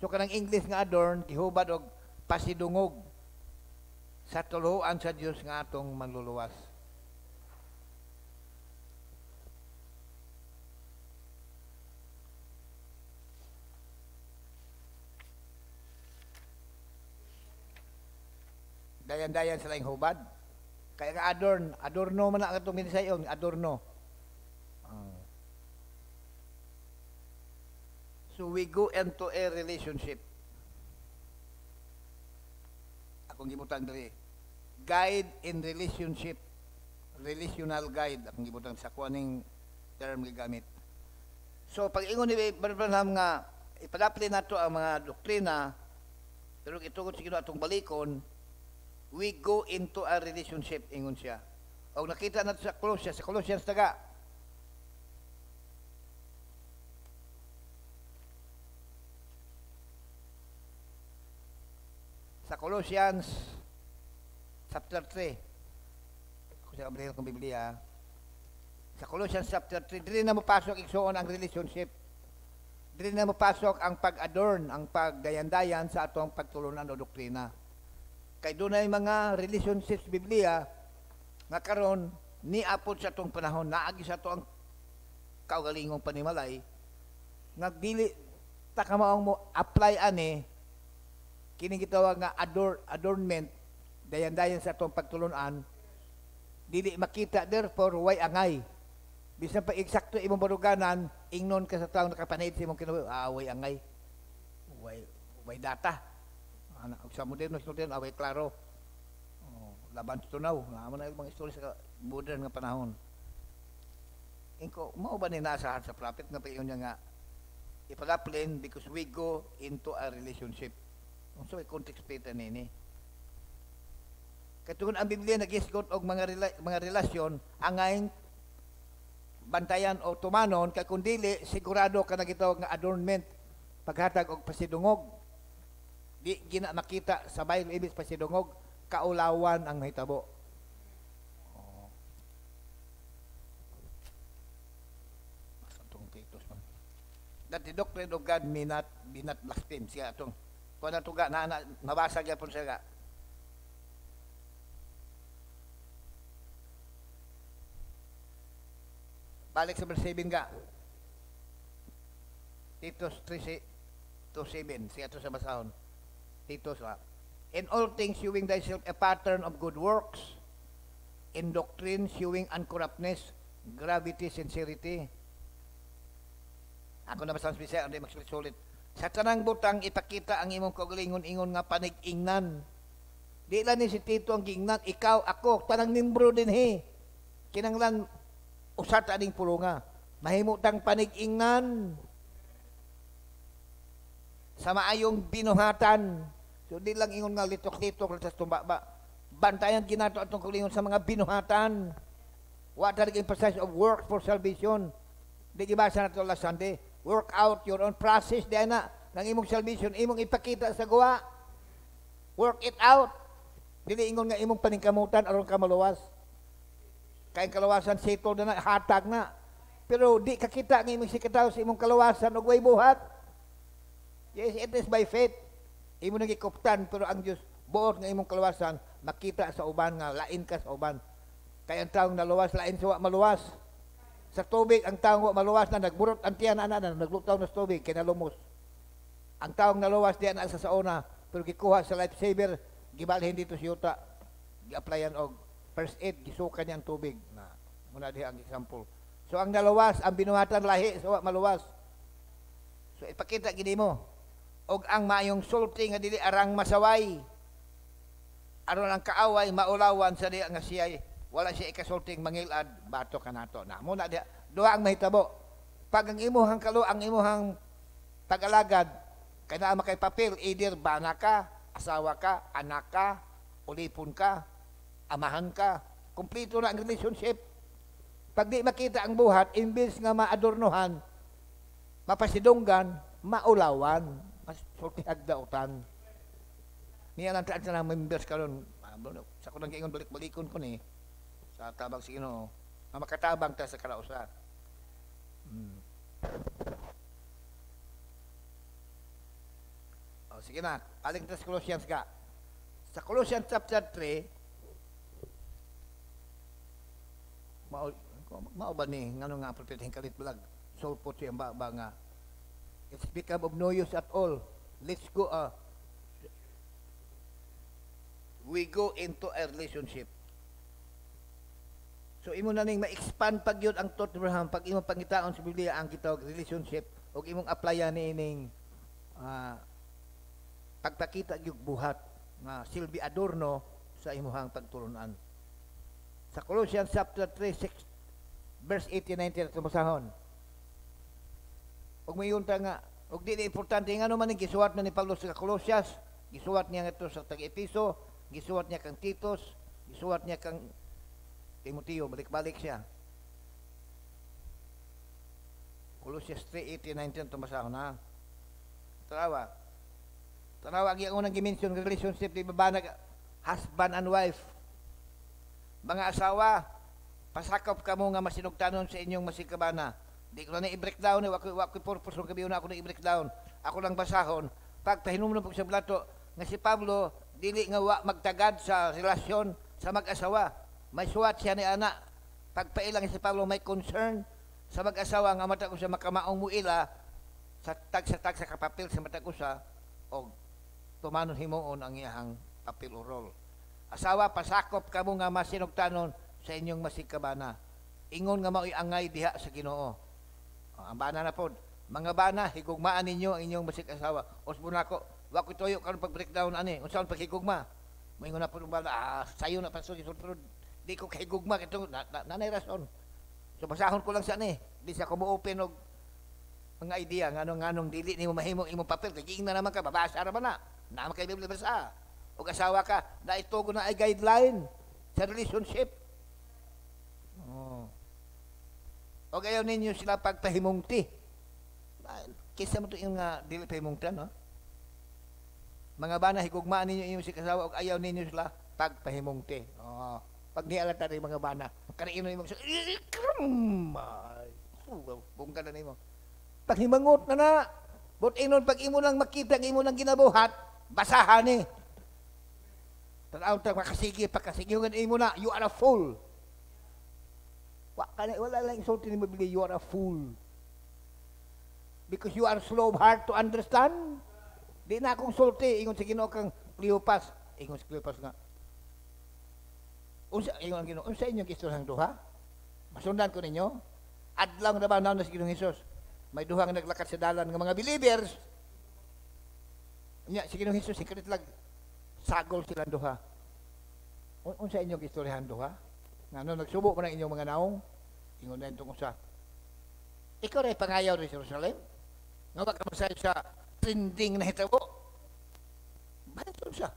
So kanang English nga adorn gihubad og pasidungog sa tuluan sa Dios nga atong manluluwas. Dayan-dayan sila yung hubad. Kaya nga adorno man na itong minisayon, adorno. So we go into a relationship. Akong gibutang diri. Guide in relationship. Relational guide. Akong gibutang sa kuaning term gigamit. So pag ingon ni Brother Branham nga ipadapli nato ang mga doktrina, pero itugod siguro atong balikon, we go into a relationship, ingon siya. O nakita nato sa Colossians taga. Sa Colossians chapter 3. Ako sa kabril kong Biblia. Sa Colossians chapter 3, dili na mapasok igsuon ang relationship. Dili na mapasok ang pag-adorn, ang pagdayan-dayan sa atong pagtulunan o doktrina. Kay dunay mga relationships Biblia nga karon ni apod sa atong panahon naagi sa atong kaugalingong panimalay nga dili ta ka maong mo apply ani kini gitawag nga adornment dayan-dayan sa atong pagtulunan dili makita, therefore way angay Bisan pa eksakto imong baruganan, ingnon ka sa taong nakapanid sa imong kinabuhi, away angay. Way data. Sa moderno student, away klaro. Laban tunaw. Naman na mga istorya sa modern nga panahon. Inko, mao ba ni naasahan sa prophet nga paingon niya nga, ipag-aplain because we go into a relationship. So, may context pita nini. Katugon ang Biblia nag-isgot og mga relasyon, angay bantayan o tumanon, kay kundili, sigurado ka na gitawag nga adornment, paghatag og pasidungog. Di gina makita sa Bible ibig pasidungog, kaulawan ang mahitabo. That the doctrine of God may not be not blasphemed. Siya itong, kung na tuga, nabasag yan po siya. Balik sa verse 7 ka. Titus 3:7. Siya ito sa basahon. Titus, in all things shewing thyself a pattern of good works, in doctrine shewing uncorruptness, gravity, sincerity. Ako na basang spesya, hindi magsulit-sulit. Sa tanang butang, ipakita ang imong kaugalingon-ingon nga panig-ingnan. Di lang ni si Tito ang giingnan, ikaw, ako, tanang membro din Kinanglan, usat aning pulunga. Mahimutang panig-ingnan. Sa maayong binuhatan. So, di lang ingon nga litok-litok, sa tumbaba. Bantayan ginato atong kaugalingon sa mga binuhatan. What are the emphasis of work for salvation? Di gibasa na ito last Sunday. Work out your own process. Di na, ng imong salvation, imong ipakita sa gawa. Work it out. Dili ingon nga imong paningkamutan aron ka maluwas. Kaya kalawasan settled na, hatag na. Pero di kakita ng imong sikataw sa imong kalawasan ug way buhat. Yes, it is by faith. Imo nang gikuptan, pero ang Dios buot nga imong kalawasan makita sa uban nga lain ka sa uban. Kaya ang taong naluwas lain sa maluwas. Sa tubig, ang taong maluwas na nagburot ang tiyan na naglutaw na sa tubig, kinalumos. Ang taong naluwas diyan na sa sauna, pero gikuha sa lifesaver, gibalhin dito sa yuta, gi-applyan og first aid, gisukan niya ang tubig. Muna diha ang example. So ang naluwas, ang binuhatan lahi, so maluwas. So ipakita gini mo. Og ang maayong sulti nga dili arang masaway. Aron ang kaaway maulawan sa diha nga siya'y wala siya ikasulting mangilad, bato ka nato. Na muna diha, duha ang mahitabo. Pag ang imuhang ang imuhang pag-alagad, kaya na makay papel, either bana ka, asawa ka, anak ka, ulipon ka, amahan ka, kumplito na ang relationship. Pag di makita ang buhat, imbis nga maadornohan, mapasidunggan, maulawan, mas sultihag dautan. Niya lang taan sa members karon. Sa kunang giingon balik-balikon ko ni, sa tabang si Ginoo, makatabang ta sa kalausa. Sige na, aling ta sa Colossians ka. Sa Colossians chapter 3, mao ba ni ngano nga propeteng kalit bulag sulpot siya ba nga it's become of no use at all. Let's go we go into a relationship. So imo na ning ma-expand pag yun ang thought Abraham, pag imo pangitaon sa Biblia ang kitawag relationship ug imong applyan ni ining pagpakita gyud buhat nga silbi adorno sa imong pagtulunan. Sa Colossians chapter 3 verse 18-19 at masahon. Ug mayon ta nga ug dili importante ngano man ning gisuwat na ni Pablo sa Colossus, gisuwat niya ngadto sa tag-Episo, gisuwat niya kang Titus, gisuwat niya kang Timoteo, balik-balik siya. Colossians 3:18-19 tumasahon na. Tanawa, ang unang gimension relationship di babanag husband and wife. Mga asawa, pasakop ka mo nga masinugtanon sa inyong masikabana. Di ko na i-breakdown, wako purpose ng kabiyon na ako na i-breakdown. Ako lang basahon. Pag pahinumon po sa blato, nga si Pablo, dili nga magtagad sa relasyon sa mag-asawa. May suwat siya ni anak. Pagpailang si Pablo may concern sa mag-asawa nga mata ko sa makamaong muila sa tag sa kapapil sa mata ko sa o tumanon himuon ang iyahang papel o role. Asawa, pasakop ka mo nga masinugtanon sa inyong masikabana. ingon nga mao'y angay diha sa Ginoo. Ang bana na pod, mga bana, higugmaan ninyo ang inyong basik asawa. Osbo na ako, wa ko toyo karon pag-breakdown ani. Unsaon paghigugma? Moingon na pod bala, sayo na pasod isulod. Di ko kahigugma kito nanay rason. So basahon ko lang sa ni, di sa ko mo open og mga idea nganong dili nimo mahimo imong papel kay giing na naman ka babasa ra man na. Naman kay Biblia basa. Og asawa ka, na itugo na ay guideline sa relationship. O ayaw ninyo sila pagpahimungti. Kisa mo ito yung dili pahimungtan, no? Mga bana, higugmaan ninyo inyong si kasawa o ayaw ninyo sila pagpahimungti. Pag nialata rin mga bana, kaniino nimong sa bungka na nimo. Paghimangot na na. But inon, pag imo nang makita, imo nang ginabuhat, basahan eh. Tanaw ta makasigi, pagkasigi, imo na, you are a fool. Wala lang insulti ni mabili, you are a fool. Because you are slow of heart to understand. Di na akong sulti, ingon sa Ginoo kang Cleopas. Ingon sa Cleopas nga. Ingon ang Ginoo, unsa inyong istorya ng duha? Masundan ko ninyo. Adlaw na ba na sa Ginoong Hesus? May duha nga naglakad sa dalan ng mga believers. Nya si Ginoong Hesus sikret lag sagol silang duha. Unsa inyong istorya ng duha? Nga nagsubo pa ng inyong mga naong, ingon na itong usa. Ikaw rin pangayaw rin sa Jerusalem? Nga ba kamasay sa trending na hitabo? Baito siya.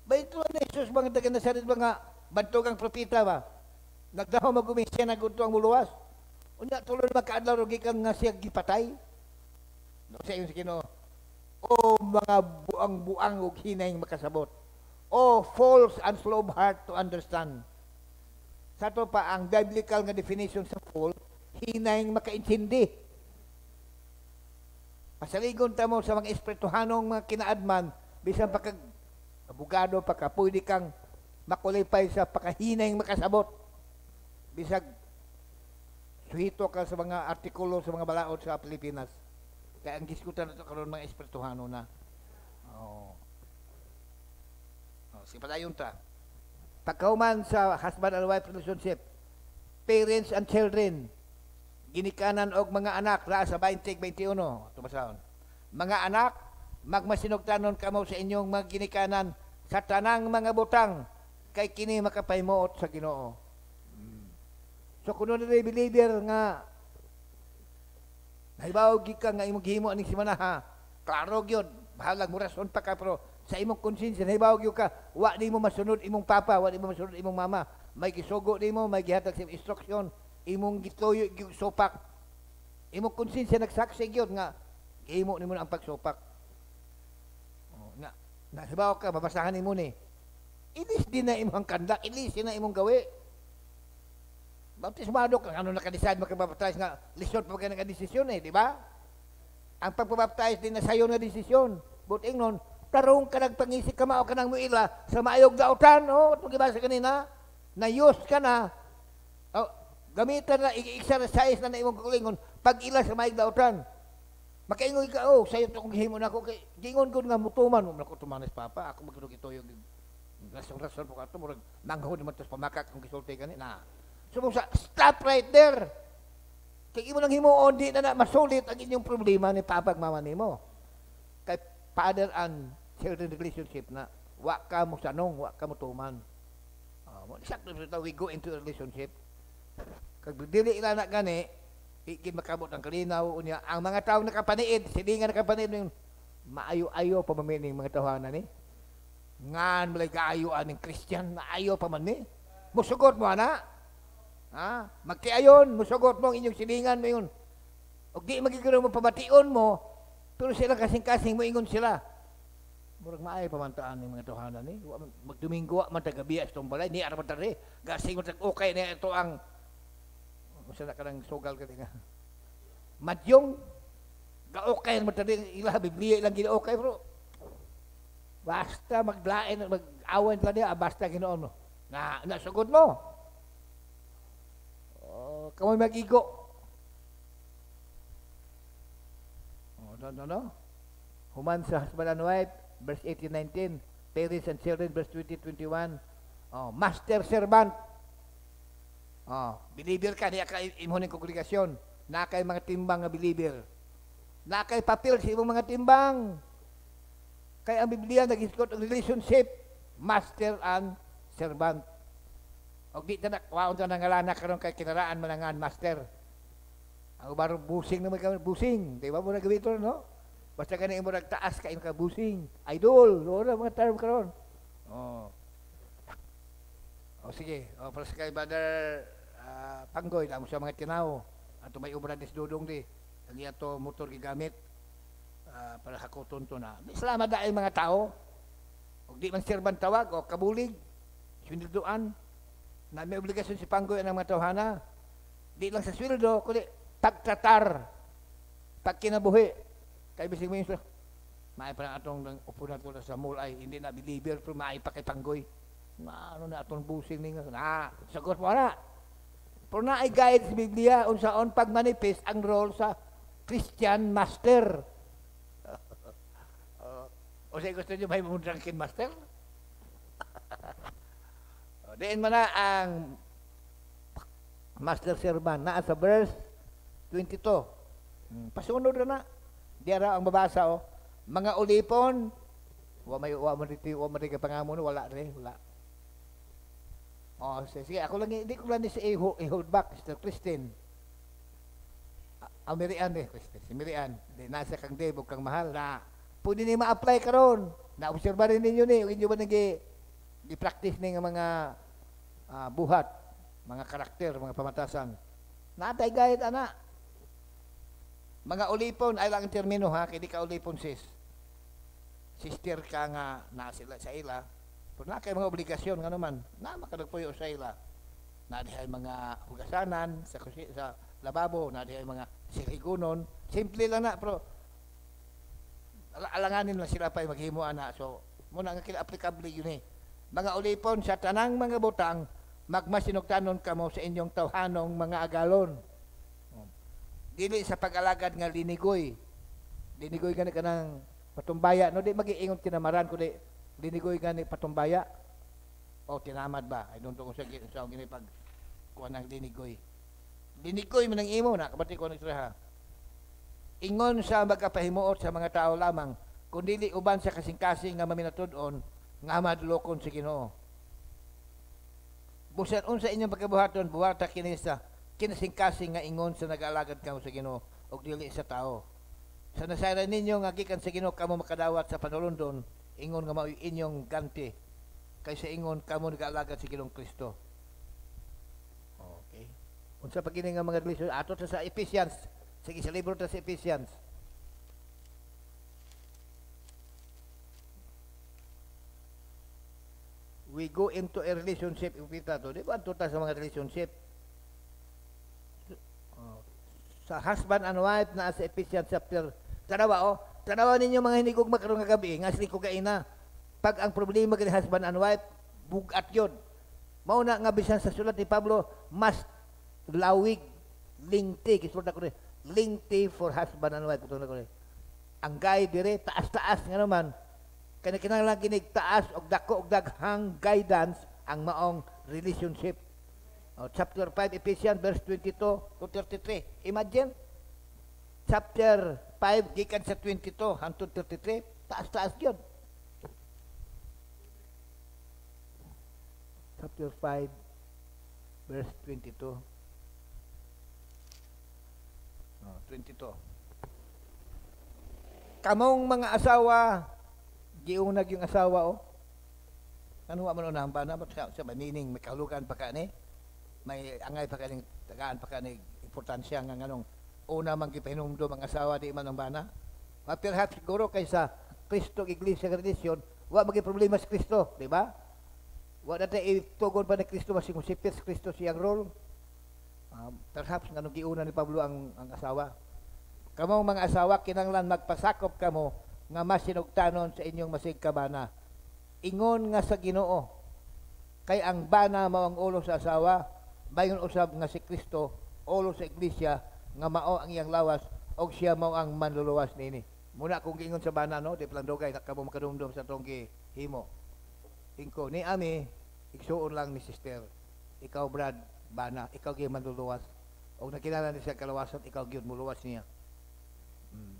Baito na Jesus mga taga Nazaret mga bantugang propita ba? Nagdaho magumisya na gusto ang muluwas. Unya tuloy na makaadlaw rugi kang nga siya gipatay. No, sa iyo sa Ginoo. O mga buang-buang ug hinay makasabot. O false and slow of heart to understand. Sa to pa, ang biblical nga definition sa fool, hinayang makaintindi. Pasaligon ta mo sa mga espirituhanong mga kinaadman, bisan pagka abogado, pagka pwede kang makulipay sa pakahinayang makasabot. Bisag suhito ka sa mga artikulo sa mga balaod sa Pilipinas. Kaya ang diskutan na ito karoon mga espirituhano na. Si padayon ta. Pagkauman sa husband and wife relationship, parents and children, ginikanan og mga anak, ra sa 20-21, tumasaon. Mga anak, magmasinugtanon kamo sa inyong mga ginikanan sa tanang mga butang, kay kini makapahimuot sa Ginoo. So kuno na believer nga, nahibaw gikan nga imong gihimo aning simana ha, klaro gyud, bahalag mo rason pa ka, pero sa imong konsensya nahibaw gyud ka, wa di mo masunod imong papa, wa di mo masunod imong mama, may gisugo di mo, may gihatag sa instruction, imong gituyo gyud sopak, imong konsensya nagsaksi gyud nga gihimo nimo ang pagsopak. Nahibaw ka, babasahan nimo ni, ilis din na imong kanda, ilis din na imong gawi. Baptismado ka, ano nakadecide makabaptize nga, lisod pa ka nakadesisyon di ba? Ang pagpabaptize din na sayo na desisyon. But ingnon, tarong ka nagpangisik ka mao ka ng muila sa maayog dautan, itong gibasa kanina, na-use ka na, gamitan na, i-exercise na imong kakulingon, pag-ila sa maayog dautan. Makaingon ka, sayo itong gihimo na ako, gingon ko nga mutuman, ko tumanas papa, ako magkano ito yung rason po ka ito, murag nanghod naman ito pamakak kung gisulti ka na. So, stop right there. Kaya imo nang himuon, di na masulit ang inyong problema ni Papa at Mama nimo. Kay father and children relationship na, wa ka mo sanong, wa ka mo tuman. Sakto ito, we go into a relationship. Kag dili ila na gani, ikin makabot ang kalinaw, unya, ang mga tao nakapaniid, silingan nakapaniid, yung maayo-ayo pa mamining mga tawanan ni. Ngan, malay kaayoan ng Christian, maayo pa man ni. Musugot mo, ana. Magkiayon, musugot mo ang inyong silingan mo yun. O di magiging mo pamation mo, pero sila kasing-kasing mo ingon sila. Murag maay pamantaan ng mga tuhanan ni. Magdomingo, matagabi at itong balay, ni aramatari. Gasing mo okay na ito ang, masa na ka ng sugal ka nga. Madyong, ga-okay ang matari, ila, Biblia ilang gina-okay, pero basta maglain, mag-awan lang niya, basta ginoon mo. Nasugod mo. Kamoy mag-igo. No. Human sa husband and wife, verse 18-19. Parents and children, verse 20-21. Master servant. Oh, believer ka niya kay imong kongregasyon. Na kay mga timbang nga believer. Na kay papel sa imong mga timbang. Kay ang Biblia nag-isgot og relationship, master and servant. Og di ta waon ta nangalana karon kay kinaraan manangan master. Ang baro busing naman kami busing, di ba mo nagawito no? Basta kani imo nagtaas kay ka busing, idol, ora mga term karon. Oh. O sige, para sa kay Brother Panggoy, lang sa mga tinaw. Ato may ubra dis dudong di. Ang iyato motor gigamit para hakoton to na. Salamat dahil mga tao. Og di man serban tawag o kabulig, swinildoan. Na may obligasyon si Panggoy ang mga tawhana. Di lang sa sweldo, kundi pagtratar, pagkinabuhi. Kay bisig mo yung maay pa na atong upunan ko sa mulay, hindi na believer, pero maay pa kay Panggoy. Ano na atong busing ninyo? Sagot mo na. Pero na ay guide sa Biblia, unsaon pagmanifest ang role sa Christian Master. O say gusto nyo may mga drunken master? Diin mo na ang master servant na sa verse 22. Pasunod na. Diara ang babasa o. Mga ulipon, wa mo dito pangamon, wala rin, wala. O, sige, ako lang, hindi ko lang si i-hold back, Sister Christine. Mirian si Mirian. Nasa kang Dave, kang mahal na. Pwede niyo ma-apply karon. Na-obserba rin ninyo ni, hindi ba nag-practice ni nga mga buhat, mga karakter, mga pamatasan. Natay gayet, ana. Mga ulipon, ay lang ang termino ha, kaya di ka ulipon sis. Sister ka nga na sila sa ila, pero na kayo mga obligasyon nga naman, na makadagpuyo sa ila. Na dihay mga hugasanan, sa lababo, na dihay mga siligunon. Simple lang na, pero alanganin lang sila pa maghimo ana. So, muna nga kila applicable yun eh. Mga ulipon sa tanang mga butang, magmasinugtanon kamo sa inyong tawhanong mga agalon. Dili sa pag-alagad nga linigoy. Linigoy gani kanang patumbaya. No, di mag-iingon kinamaran kundi linigoy gani patumbaya. O tinamad ba? I don't know kung sa gini pag kuha ng linigoy. Linigoy man ang imo na kabati ko nagtraha. Ingon sa magkapahimuot sa mga tao lamang, kundi uban sa kasing-kasing nga maminatud-on nga madlokon sa Ginoo. Busan unsa inyong pagkabuhaton, buhata kini sa kinasing-kasing nga ingon sa nag-alagad kamo sa Ginoo og dili sa tao. Sa nasayran ninyo nga gikan sa Ginoo kamo makadawat sa panulundon, ingon nga mao inyong ganti kaysa ingon kamo nag-alagad sa Ginoong Kristo. Okay. Unsa pa kini nga mga relasyon ato sa Ephesians. Sige, sa libro ta sa Ephesians. We go into a relationship ipita to. Di ba ito sa mga relationship? Sa husband and wife na sa Ephesians chapter. Tanawa ninyo mga hinigog makarong gabi, nga sili ko kaina. Pag ang problema kay husband and wife, bugat yun. Mauna nga bisan sa sulat ni Pablo, mas lawig, lingti, kisulat ako rin. Lingti for husband and wife. Ang guide dire, taas-taas nga naman. Kaya kinahanglan kinig taas og dako og daghang guidance ang maong relationship. Chapter 5 Ephesians verse 22 to 33. Imagine chapter 5 gikan sa 22 hangtod 33, taas-taas gyud. Chapter 5 verse 22. 22. Kamong mga asawa, giunag yung asawa ano man unang ba na sa meaning may kahulugan pa kani, may angay pa kani, tagaan pa kani importansya nga nganong una man gipahinumdum ang asawa di man ang bana. Perhaps siguro kaysa Kristo iglesia tradisyon, wa magi problema sa Kristo, di ba? Wa dati itugon pa ni Kristo masingusipit sa Kristo siyang role. Perhaps nga nung giuna ni Pablo ang asawa. Kamo mga asawa, kinanglan magpasakop kamo nga masinugtanon sa inyong masig kabana. Ingon nga sa Ginoo. Kay ang bana mao ang ulo sa asawa, bayon usab nga si Kristo ulo sa iglesia nga mao ang iyang lawas og siya mao ang manluluwas nini. Muna kung giingon sa bana no, di plandogay kamo makadumdum sa tonggi himo. Ingko ni ami igsuon lang ni sister. Ikaw Brad, bana, ikaw gyud manluluwas. O nakilala ni siya kalawasan, ikaw gyud muluwas niya. Hmm.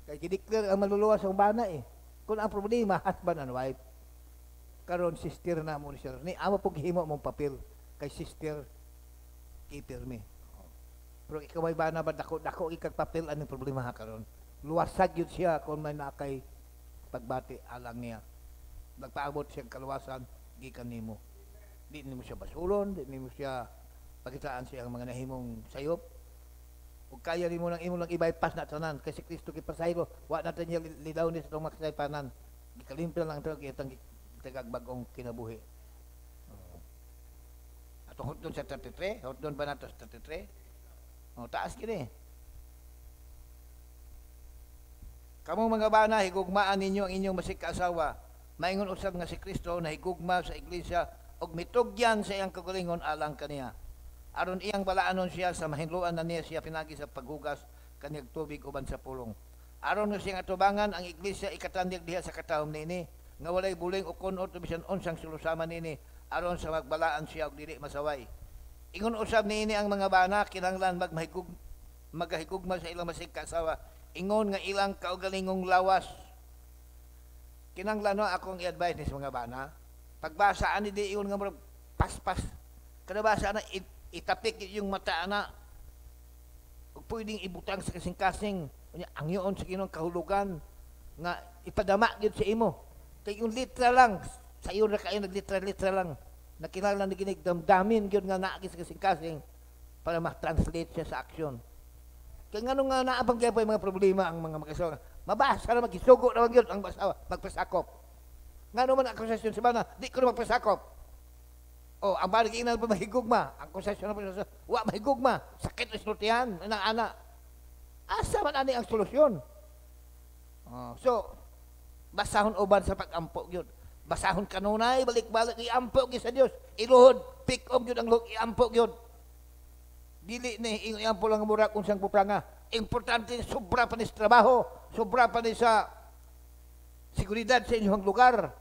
Kay gideclare ang maluluwas ang bana eh. Kung ang problema, husband and wife, karon sister na mo ni siya. Ni amo pog himo mong papel kay sister kipirmi. Pero ikaw may bana ba dako ikag papel anong problema ha karon. Luwasag yun siya kung may nakay pagbati alang niya. Nagpaabot siya kaluwasan gikan nimo. Di nimo siya basulon, di nimo siya pagitaan siya ang mga nahimong sayop. Ug kaya nimo nang imo lang i-bypass na tanan kasi Kristo kipasaylo, wa na niya lidaw ni sa tong makasaypanan. Gikalimpyo lang to kitang tagag bagong kinabuhi. Atong hudon sa 33, hudon ba nato sa 33? Taas gini. Kamong mga bana, higugmaan ninyo ang inyong masik kaasawa. Maingon usab nga si Kristo na higugma sa iglesia og mitugyan sa iyang kagalingon alang kaniya. Aron iyang balaanon siya sa mahinluan na niya siya pinagi sa paghugas kaniyang tubig uban sa pulong. Aron nga siyang atubangan ang iglesia ikatandig diha sa katawom niini nga walay buling o kunot o bisan unsang sulusaman niini aron sa magbalaan siya og dili masaway. Ingon usab niini ang mga bana kinahanglan magahigugma sa ilang masig kaasawa. Ingon nga ilang kaugalingong lawas. Kinahanglan no akong i-advise ni sa mga bana. Pagbasa ani di ingon nga murag paspas. Kada basa na itapik yung mata na ug pwedeng ibutang sa kasing-kasing ang iyon sa Ginoong kahulugan nga ipadama gyud sa imo. Kay yung litra lang sa iyo na kayo naglitra-litra lang na kinahanglan ni ginigdamdamin gyud nga naa sa kasing-kasing para ma-translate siya sa aksyon. Kaya nga nung naabang kaya po yung mga problema ang mga mag-asawa. Mabasa na magisugo na magyod ang asawa, magpasakop. Nga naman ang akusasyon sa bana, di ko na magpasakop. O, ang balik ina pa mahigugma. Ang akusasyon na pa, wa mahigugma. Sakit na sinutihan, ana. Asa man ani ang solusyon? So, basahon uban sa pag-ampo yun. Basahon kanunay, balik-balik, i-ampo yun sa Diyos. Iluhod, pick-up yun ang luhod, i-ampo yun. Dili ni iampo lang mura kung siyang pupranga. Importante, sobra pa ni sa trabaho, sobra pa ni sa seguridad sa inyong lugar.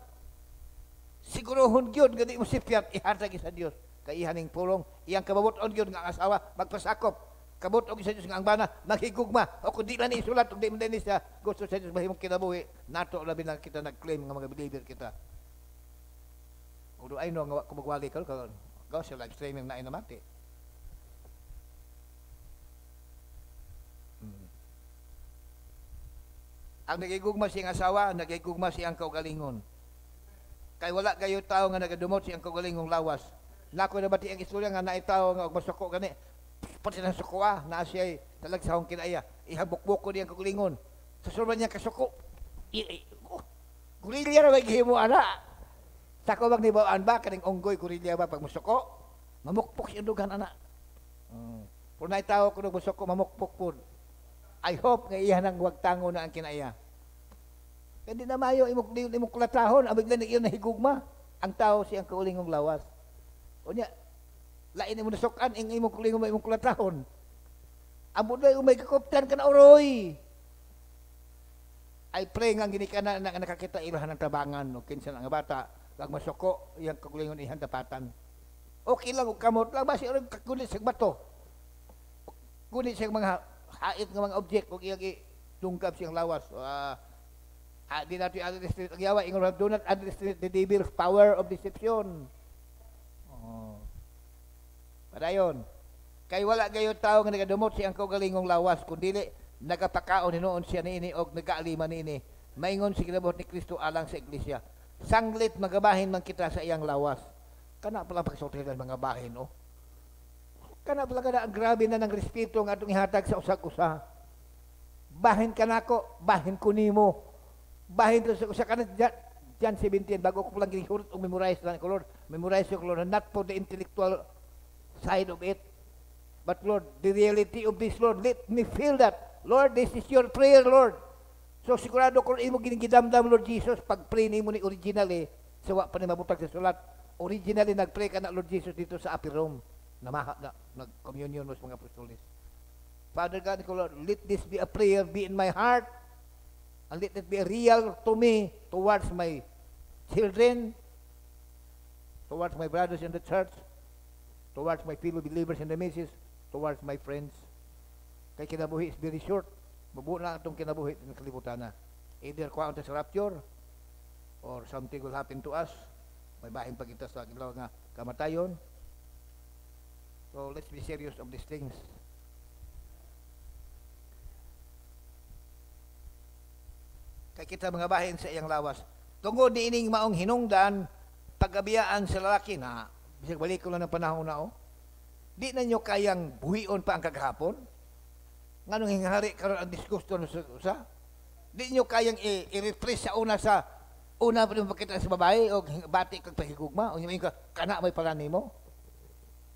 Sigurohon yun, gani mo sipyat, ihatag sa Diyos. Kaihaning pulong, iyang kababuton yun nga asawa, magpasakop. Kabuton sa Diyos nga ang bana, maghigugma. O kung di na ni isulat, kung di mo din siya, gusto sa Diyos mahimong kinabuhi, nato labi na kita nag-claim nga mga believer kita. Kung ay no, nga kumagwali ka, gawa siya live streaming na inamati. Ang nagigugma siyang asawa, nagigugma siyang kaugalingon. Kay wala kayo tao nga nagadumot siyang kaugalingong lawas. Nako na bati ang istorya nga naitaw nga masuko gani. Pati na suko na siya talagsahong kinaya. Ihabukbuk ko niyang kaugalingon. Susulman niya kasuko. Gurilya na maghimo ana. Sako bang nibawaan ba kaning unggoy gurilya ba pag musuko? Mamukpok siya dugan ana. Kung naitaw ko nung musuko mamukpok po. I hope nga iyan ang wagtango na ang kinaya. Hindi na mayo imong kulatahon, abig lang iyon nahigugma. Ang tao siyang kaulingong lawas. O niya, lain mo nasukan, imong kulingong imong kulatahon. Amo na umay kakoptan ka na oroy. I pray nga gini ka na nakakita ilahan ng tabangan, no? Kinsa nga bata, kag masuko, iyang kakulingon ihan dapatan. Okay lang, kamot lang ba siya kagunit sa bato. Gunit siya mga hait ng mga object kung iyang itungkap siyang lawas. Di natin underestimate ang yawa. Ingon, do not underestimate the devil's power of deception. Padayon. Kay wala gayon tao nga nagadumot siyang kaugalingong lawas, kundi nagapakaon hinoon siya niini o nagaalima niini. Maingon si kinabuhat ni Kristo alang sa iglesia. Sanglit magabahin man kita sa iyang lawas. Kana pala pagsultihan mga bahin, oh. Kana pala kada ang grabe na ng respeto nga atong ihatag sa usag-usa. Bahin ka nako, bahin ko nimo. Bahin ko sa usa kana John 17 bago ko lang gihurot og memorize lang ko Lord. Memorize ko Lord not for the intellectual side of it. But Lord, the reality of this Lord, let me feel that. Lord, this is your prayer, Lord. So sigurado ko imo ginigidamdam Lord Jesus pag pray nimo ni originally sa wa pa ni mabutag sa sulat. Originally nagpray ka na Lord Jesus dito sa upper room. Nag-communion mo sa mga apostoles. Father God, Lord, let this be a prayer, be in my heart, and let it be real to me, towards my children, towards my brothers in the church, towards my fellow believers in the message, towards my friends. Kay kinabuhi is very short. Mabuo na itong kinabuhi ng kalibutan na. Either kuha sa rapture, or something will happen to us. May bahin pa kita sa kilaw nga kamatayon. So let's be serious of these things. Kay kita mga bahin sa iyang lawas. Tungod ni ining maong hinungdan, pagabiyaan sa lalaki na, bisag balik ko lang ng panahon na di na nyo kayang buhion pa ang kagahapon? Nganong hinghari karon ang disgusto sa di nyo kayang i-refresh sa una pa rin makita sa babae o bati kag pahigugma o yung ka, kana may pala nimo?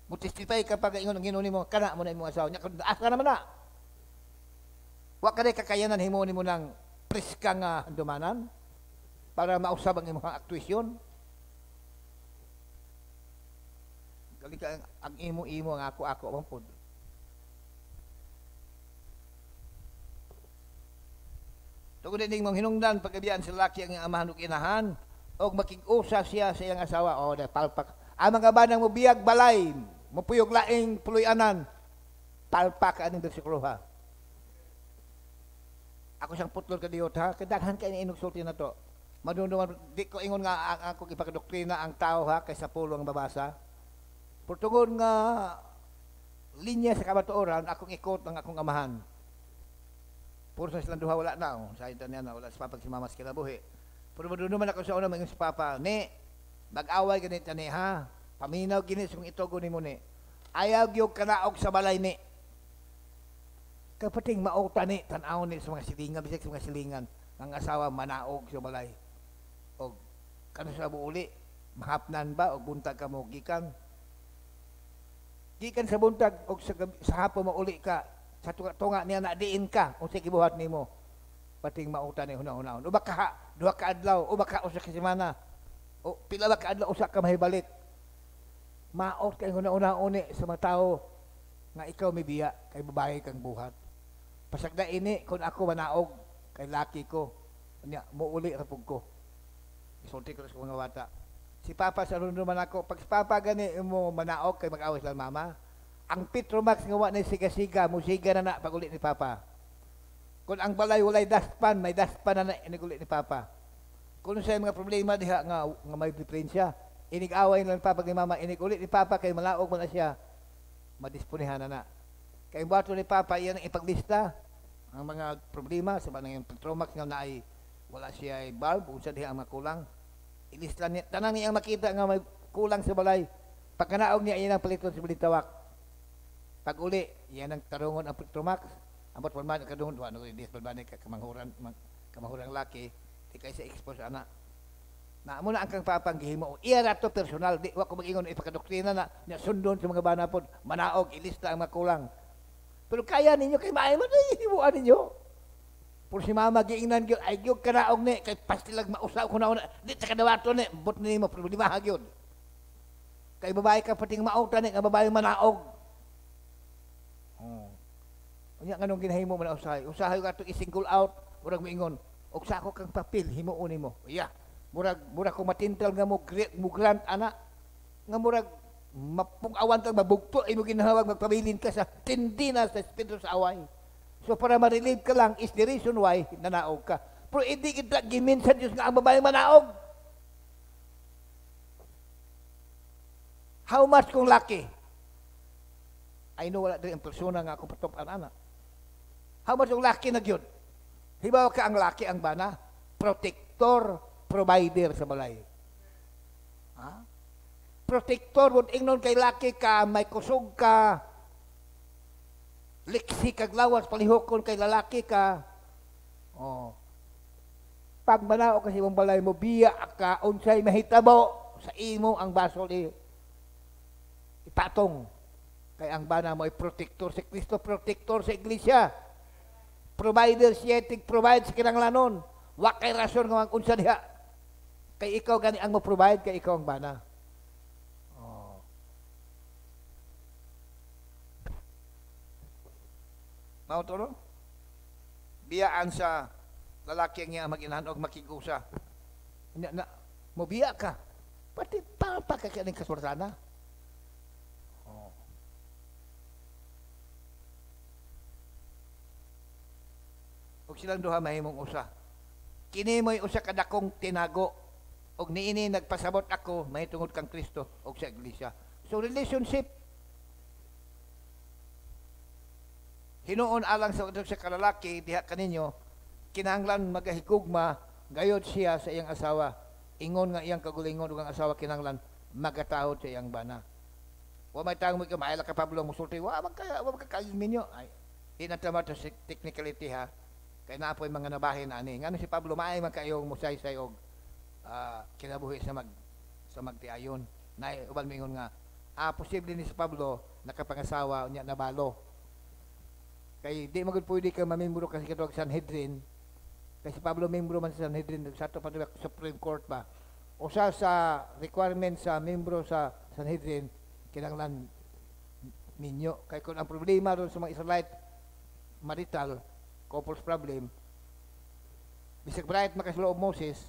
Mutistify ka pag ingon ang ginuni mo, kana mo na imong asawa niya, asa naman na. Wa ka kakayanan himo nimo ng preska nga dumanan para mausab ang imong aktwasyon. Gali ka ang imo ang ako man pod. Tungod ning mga hinungdan pagabiyaan sa lalaki ang amahan ug inahan og makig-usa siya sa iyang asawa o palpak. Ang mga banang mobiyag balay, mopuyog laing puloy-anan, palpak aning bersikulo ha. Ako siyang putlor kadiyot ha, kadaghan kay ni inugsulti na to. Madunduman di ko ingon nga ako ipakadoktrina ang tao ha kaysa pulo ang babasa. Portungod nga linya sa kabatuoran akong ikot ang akong amahan. Puro sa silang duha wala na. Sa ito niya na wala sa papa si mama sa kinabuhi. Pero madunuman ako sa una mga si papa. Ni, mag-away ganit ni ha. Paminaw ginit kung itogo ni mo ni. Ayaw yung kanaog sa balay ni. Kapating mauta ni, tanaw ni sa mga silingan. Bisik sa mga silingan. Ang asawa manaog sa balay. O kano sa buuli. Mahapnan ba o buntag ka mo gikan. Gikan sa buntag o sa hapon mauli ka. Sa tunga niya na diin ka o sige buhat nimo pating mauta ni hunahunahon. Uba ka duha ka adlaw, uba ka usa ka semana. O pila ba ka adlaw usa ka mahibalik. Maot kay hunahunahon ni sa mga tao nga ikaw may biya kay babae kang buhat. Pasagda ini kun ako manaog kay laki ko. Nya muuli ra pug ko. Isulti ko sa mga bata. Si papa sa runduman ako pag si papa gani mo manaog kay mag-away lang mama. Ang Petromax nga wa na siga-siga, musiga na pag ulit ni Papa. Kung ang balay walay daspan, may daspan na inigulit ni Papa. Kung sa mga problema diha nga may diferensya, inig-away lang ni Papa kay Mama, inigulit ni Papa kay malaog mo na siya, madisponihan na. Kay bato ni Papa iyan ang ipaglista ang mga problema sa banang Petromax nga naay wala siya ay bulb, unsa diha ang makulang. Ilista niya, tanang niya makita nga may kulang sa balay. Pagkanaog niya iyan ang paliton sa Balitawak. Pag uli, yan ang tarungon ang Petromax. Ambot pa man kadungon wa no dis pa man ka kamahurang laki, di kay sa expose ana. Na mo na ang kang papang gihimo. Iya ra to personal, di wa ko mag-ingon ipakadoktrina na nya sundon sa mga bana pod, manaog ilista ang makulang. Pero kaya ninyo kay maay man himuan ninyo. Por si mama giingnan gyud ay gyud kanaog ni kay pastilag mausaw ko na di ta kadawato ni bot nimo problema gyud. Kay babae ka pating mauta ni nga babae manaog. Unya nganong ginahimo man usahay. Usahay ka to i-single out, murag moingon, og sa ako kang papel himuon nimo. Yeah. Murag ko matintal nga mo grant ana nga murag mapung-awan kang mabugto imo ginahawag magpabilin ka sa tindi na sa espiritu sa away. So para ma-relieve ka lang is the reason why nanaog ka. Pero hindi kita giminsan Diyos nga ang babae manaog. How much kung laki? I know wala din ang persona nga ako patopan ana. How much yung laki na yun? Hibaw ka ang laki ang bana? Protector, provider sa balay. Ha? Protector, wad ingnon kay laki ka, may kusog ka, liksi kag lawas, palihokon kay lalaki ka. Oh. Pag manao kasi mong balay mo, biya ka, unsay mahitabo sa imo ang basol ipatong. Kay ang bana mo ay protector si Kristo, protector sa iglesia. Provider siya, provide sa kinanglanon. Wa kay rason nga unsa diha. Kay ikaw gani ang mo-provide, kay ikaw ang bana. Oh. Mao to no? Biyaan sa lalaki nga mag-inahan og makigusa. Mo biya ka. Pati papa ka kaning kasultana. Oh. ug silang duha mahimong usa. Kini mo'y usa ka dakong tinago, ug niini nagpasabot ako mahitungod kang Kristo ug sa iglesia. So relationship hinuon alang sa sa kalalaki diha kaninyo, kinahanglan magahigugma gayod siya sa iyang asawa. Ingon nga iyang kagulingon ug ang asawa kinahanglan magatahod sa iyang bana. Wa may tang mo ka maila ka Pablo musulti, wa magkakayon minyo. Ay, di na tama to technicality ha. Kay naapoy mga nabahin ani. Ngano si Pablo maay man kayong musaysay og kinabuhi sa magtiayon. Nay uban mingon nga posible ni si Pablo nakapangasawa unya nabalo. Kay di magud pwede ka mamembro kasi katong Sanhedrin. Kasi Pablo membro man sa Sanhedrin sa ato pa Supreme Court ba. Usa sa requirement sa membro sa Sanhedrin kinahanglan minyo. Kay kung ang problema ron sa mga Israelite marital couples problem, bisag bright makasuloob Moses,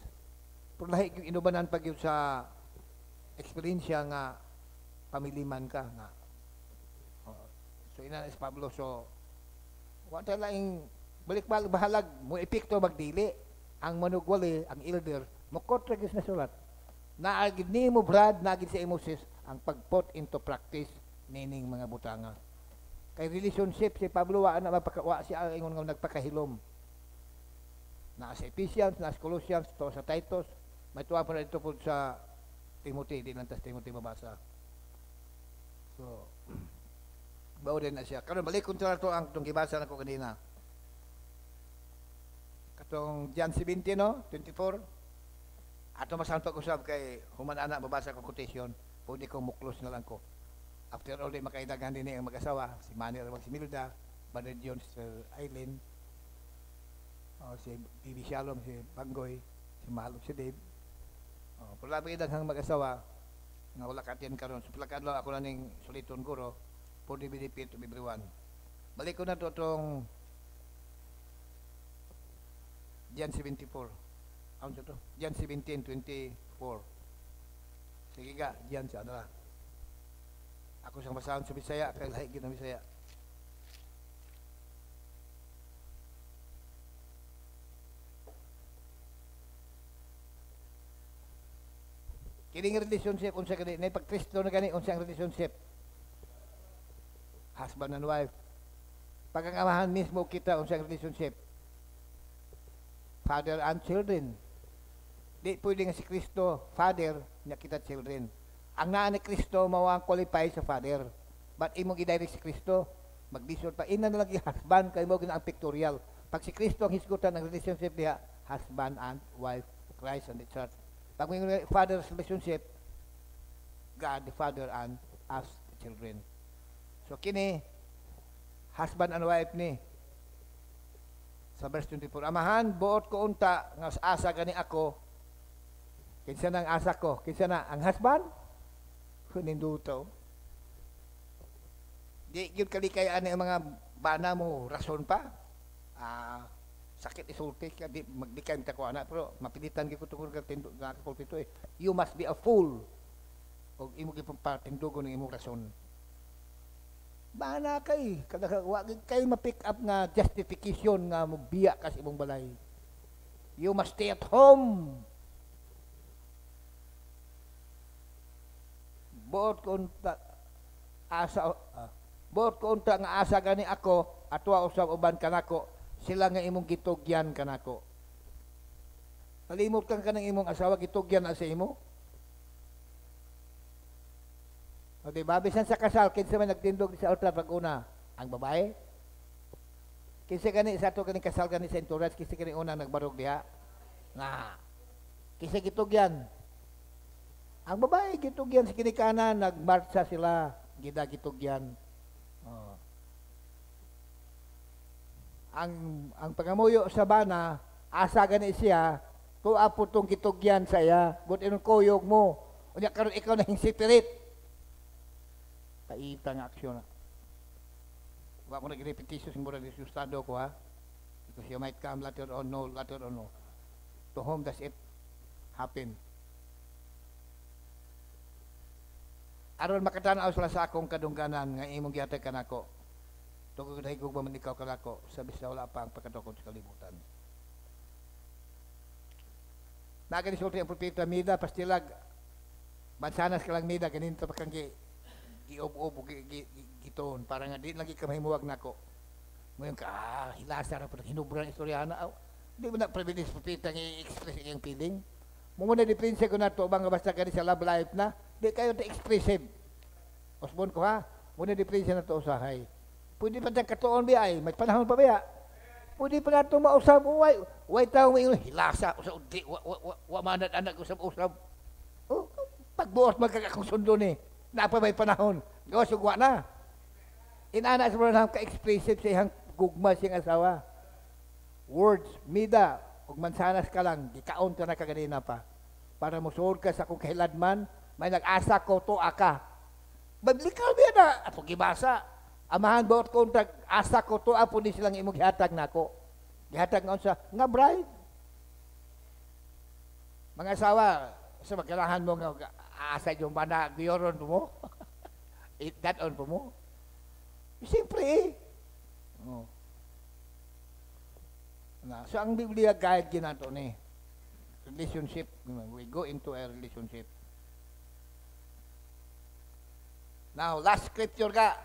pero lahi yung inubanan pag yun sa eksperyensya nga pamiliman ka nga. So ina is Pablo, so wala laing balik-balik bahalag mo epekto magdili ang manugwali ang elder mo kontragis na sulat na agid nimo Brad nagid sa Moses ang pag-put into practice nining mga butanga kay relationship si Pablo wa na mapakawa siya ingon nga nagpakahilom na sa Ephesians na sa Colossians to sa Titus may tuwa pa dito po sa Timothy di lang tas Timothy mabasa so bao din na siya karon balik ko to ang tong gibasa nako kanina katong John 17 no 24 ato masan pag-usab kay human ana mabasa ko quotation pwede ko muklos na lang ko after all di makaidagan din ang mag-asawa si Manny o si Milda Brother John si Eileen si Bibi Shalom si Banggoy si Malog si Dave pula pa idaghang mag-asawa nga wala katiyan karon so pila kadlaw ako na ning suliton guro for the benefit of everyone balik ko na to tong John 74 ano to? John 17:24 sige ka John sa ano ako siyang basahon sa Bisaya kay lahi gid ng Bisaya kining relationship unsa kani nay pag Kristo na gani unsang relationship husband and wife pag ang amahan mismo kita unsang relationship father and children di pwede nga si Kristo father nya kita children ang naa ni Kristo mao ang qualify sa father but imong i-direct si Kristo magdisod pa ina na lang husband kay mo gina ang pictorial pag si Kristo ang hisgutan ng relationship diha husband and wife Christ and the church pag may father's relationship God the Father and us the children so kini husband and wife ni sa verse 24 amahan buot ko unta nga asa gani ako kinsa nang asa ko kinsa na ang husband kuninduto di gyud kalikay ani ang mga bana mo rason pa sakit isulti ka di magdikan ta ko ana pero mapilitan gyud ko tungod ka tindog nga pulpito you must be a fool og imo gyud patindugon ng imong rason bana kay kada wa kay ma-pick up nga justification nga mobiya ka sa imong balay you must stay at home buot ko unta asa buot ko unta nga asa gani ako atwa usab uban kanako sila nga imong gitugyan kanako nalimot kang kanang imong asawa gitugyan na sa imo o diba bisan sa kasal kinsa man nagtindog sa altar pag una ang babae kinsa gani sa ato kaning kasal gani sa entourage kinsa gani una nagbarog diha nga kinsa gitugyan ang babae gitugyan sa kinikanan nagmarcha sila gida gitugyan ang pangamuyo sa bana asa gani siya kung apo tong gitugyan sa iya but inong kuyog mo unya karon ikaw na separate kaita nga aksyon na wa ko nag-repetition mura ni sustado ko ha because you might come later on no to whom does it happen aron makatanaw sila sa akong kadungganan nga imong gihatag kanako Tungkol na higog man ikaw kalako, sabi sa wala pa ang pagkatukod sa kalibutan. Nagani sulti ang propeta Mida, pastilag, mansanas ka lang Mida, ganinto pa kang gi-ob-ob, giton, para nga di lagi ka mahimuwag nako. Ngayon ka, hilasa na po, hinubra ng istorya na, di mo na privilege propeta nga i-express iyang feeling. Muna di prinsa ko na to, bang basta ka sa love life na, di kayo na-expressive. Osbon ko ha, muna di prinsa na to usahay. Pwede pa dyan katuon ba ay, may panahon pa ba? Pwede pa na ito mausap, way tao may hilasa, usap, di, wa manat anak usap-usap. Oh, pagbuos magkakakong sundo ni, napa may panahon, gawas yung na. Inana sa mga ka-expressive sa iyang gugma siyang asawa. Words, Mida, ug mansanas ka lang, gikaon ka na kaganina pa. Para musuod ka sa kung kahiladman, may nag-asa ko, tuwa ka. Baglikaw biya na, ato gibasa. Amahan ba kung asa ko, tuwa po di silang imong gihatag na ako. Gihatag nga sa, nga bride. Mga asawa, sa magkalahan mo nga, asa yung bana, giyoron mo. That on po mo. Siyempre eh. Oh. So ang Biblia guide ginato ni relationship. We go into a relationship. Now, last scripture ka.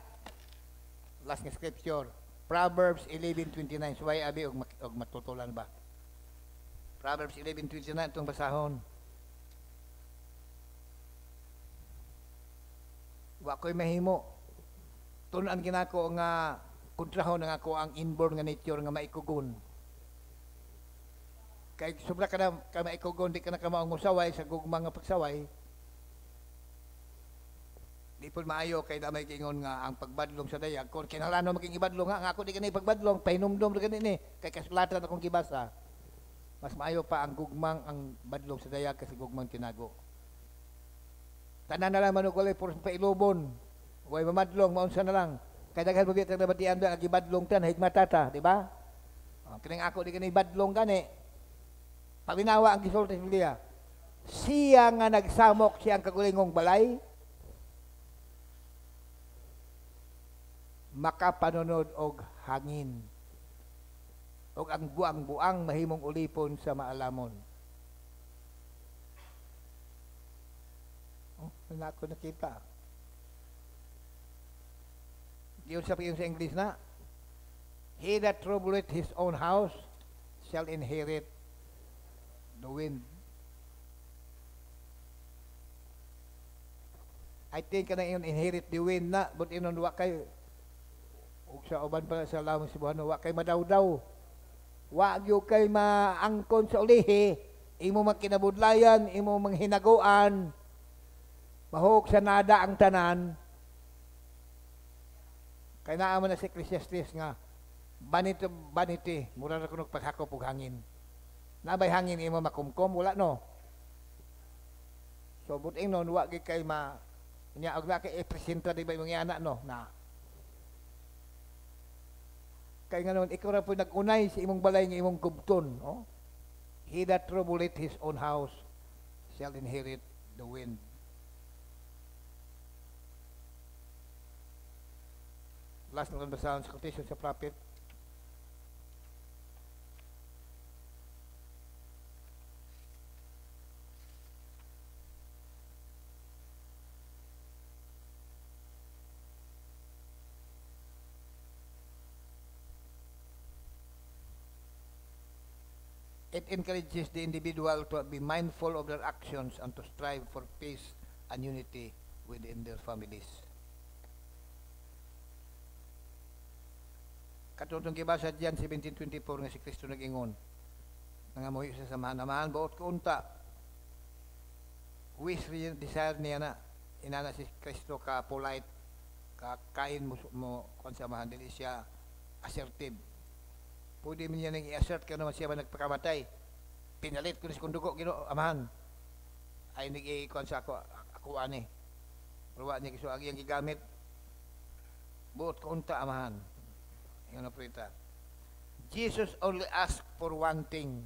Last nga scripture. Proverbs 11:29. So, ay abi og matutulan ba? Proverbs 11:29 itong basahon. Wa ko'y mahimo. Tunan ginako nga kontrahon nga ako ang inborn nga nature nga maikugon. Kay sobra ka na maikugon, di ka na kamaong musaway sa gugmang nga pagsaway. Di po maayo kay damay kingon nga ang pagbadlong sa dayag. Kung kinahanglan maging ibadlong nga ako di ka na ipagbadlong, pahinumdom ra ganini kay kasulatan akong gibasa. Mas maayo pa ang gugmang ang badlong sa dayag kasi gugmang tinago. Tanan na lang manugulay por pailubon. Way mamadlong, maunsa na lang. Kaya daghan mo biyat na batian doon, agibadlong tan, higmatata, di ba? Kining ako, di ka na ibadlong gani. Paginawa ang gisulti sa Biblia, siya nga nagsamok siyang kagulingong balay, makapanunod og hangin. Og ang buang-buang mahimong ulipon sa maalamon. Oh, wala ko nakita. Yun sa English na, he that troubleth his own house shall inherit the wind. I think na yun inherit the wind na, but inon wa kay ug sa uban pa sa lamang Cebuano, wa kay madawdaw. Wa gyud kay maangkon sa ulihi, imo magkinabudlayan, imo manghinaguan, mahog sa nada ang tanan. Kaya naaman na si Ecclesiastes nga, vanity, mura na kunog paghakop og hangin. Nabay hangin imo makumkom, wala no. So, buting nun, wag kay niya, og na kay presenta di ba yung anak no, na. Kaya nga naman, ikaw na po nag-unay sa imong balay ng imong gubton, no? He that troubleth his own house shall inherit the wind. Last na basahan sa quotation sa prophet. It encourages the individual to be mindful of their actions and to strive for peace and unity within their families. Katutong gibasa diyan 17:24 nga si Kristo nag-ingon. Nangamuhi sa samahan-amahan buot ko unta. Wish desire niya na inana si Kristo ka polite, ka kain mo kon samahan dili siya assertive. Pwede man niya nang i-assert ka naman siya ba nagpakamatay. Pinalit ko na si kundugo Ginoo amahan. Ay nag-i-kon sa ako ani. Ruwa niya kiso agi ang gigamit. Buot ko unta amahan. Yung naprita. Jesus only asked for one thing.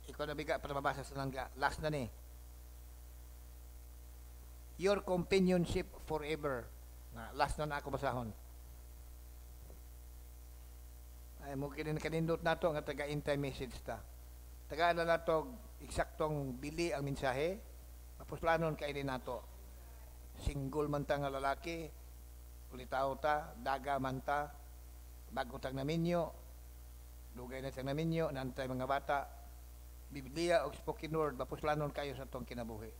Ikaw na biga para mabasa sa nangga. Last na ni. Your companionship forever. Last na ako basahon. Ay mo kanindot nato nga taga intay message ta. Taga na nato eksaktong bili ang mensahe. Tapos planon kay din nato. Single man ta nga lalaki, ulitaw ta, daga man ta, bago tag naminyo, dugay na tag naminyo, nantay mga bata, Biblia o spoken word, mapuslanon kayo sa itong kinabuhi.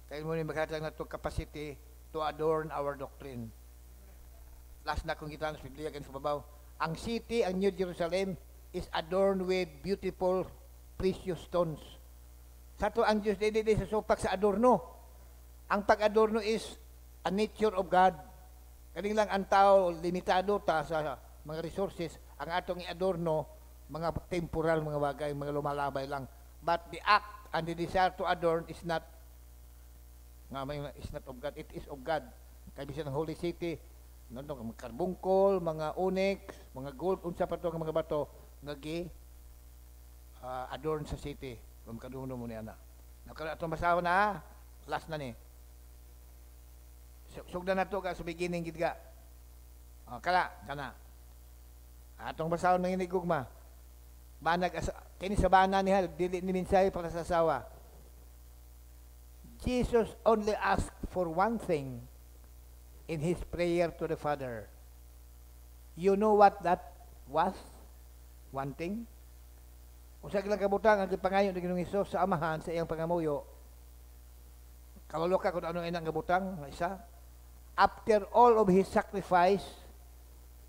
Kaya mo ni maghatag na itong capacity to adorn our doctrine. Last na kong kita sa Biblia, ganun sa babaw, ang city, ang New Jerusalem, is adorned with beautiful, precious stones. Sa to ang Diyos, hindi sa supak sa adorno. Ang pag-adorno is a nature of God. Kaning lang ang tao, limitado ta sa mga resources, ang atong i-adorno, mga temporal, mga bagay, mga lumalabay lang. But the act and the desire to adorn is not of God, it is of God. Kaya bisa ng Holy City, mga karbungkol, mga onyx, mga gold, unsa pa to ng mga bato, nga adorn sa city. Kung kaduno mo niya na. Nakala itong basaho na, last na ni. Sugda na to ka sa beginning, gidga. Kana. Atong basaho ng inigugma. Kini sa bana niya, dili ni minsay para sa asawa. Jesus only asked for one thing in his prayer to the Father. You know what that was? One thing? Kung sa ilang kabutang, ang pangayon ng Ginoong Hesus sa amahan sa iyang pangamuyo, kalolo ka kung ano inang kabutang, isa, after all of his sacrifice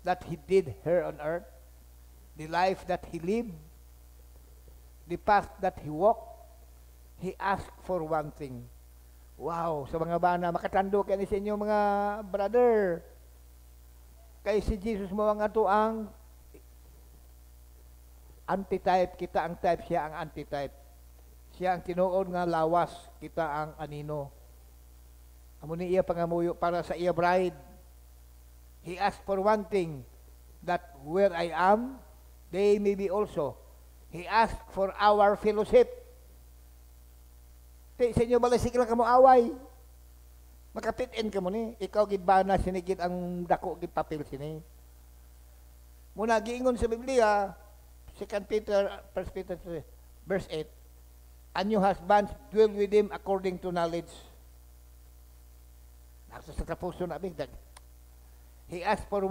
that he did here on earth, the life that he lived, the path that he walked, he asked for one thing. Wow, sa mga bana, makatando kayo sa inyo mga brother. Kay si Jesus mo ang ato ang antitype, kita ang type, siya ang antitype. Siya ang tinuod nga lawas, kita ang anino. Amo ni iya pangamuyo para sa iya bride. He asked for one thing, that where I am, they may be also. He asked for our fellowship. Sa inyo balasik lang ka mo away. Makapit-in ka mo ni. Ikaw gidbana sinigit ang dako gid papel sini. Muna giingon sa Biblia, 2 Peter, 1 Peter 3, verse 8, and your husbands dwell with him according to knowledge. Nasa sa tapuso na bigdag. He asked for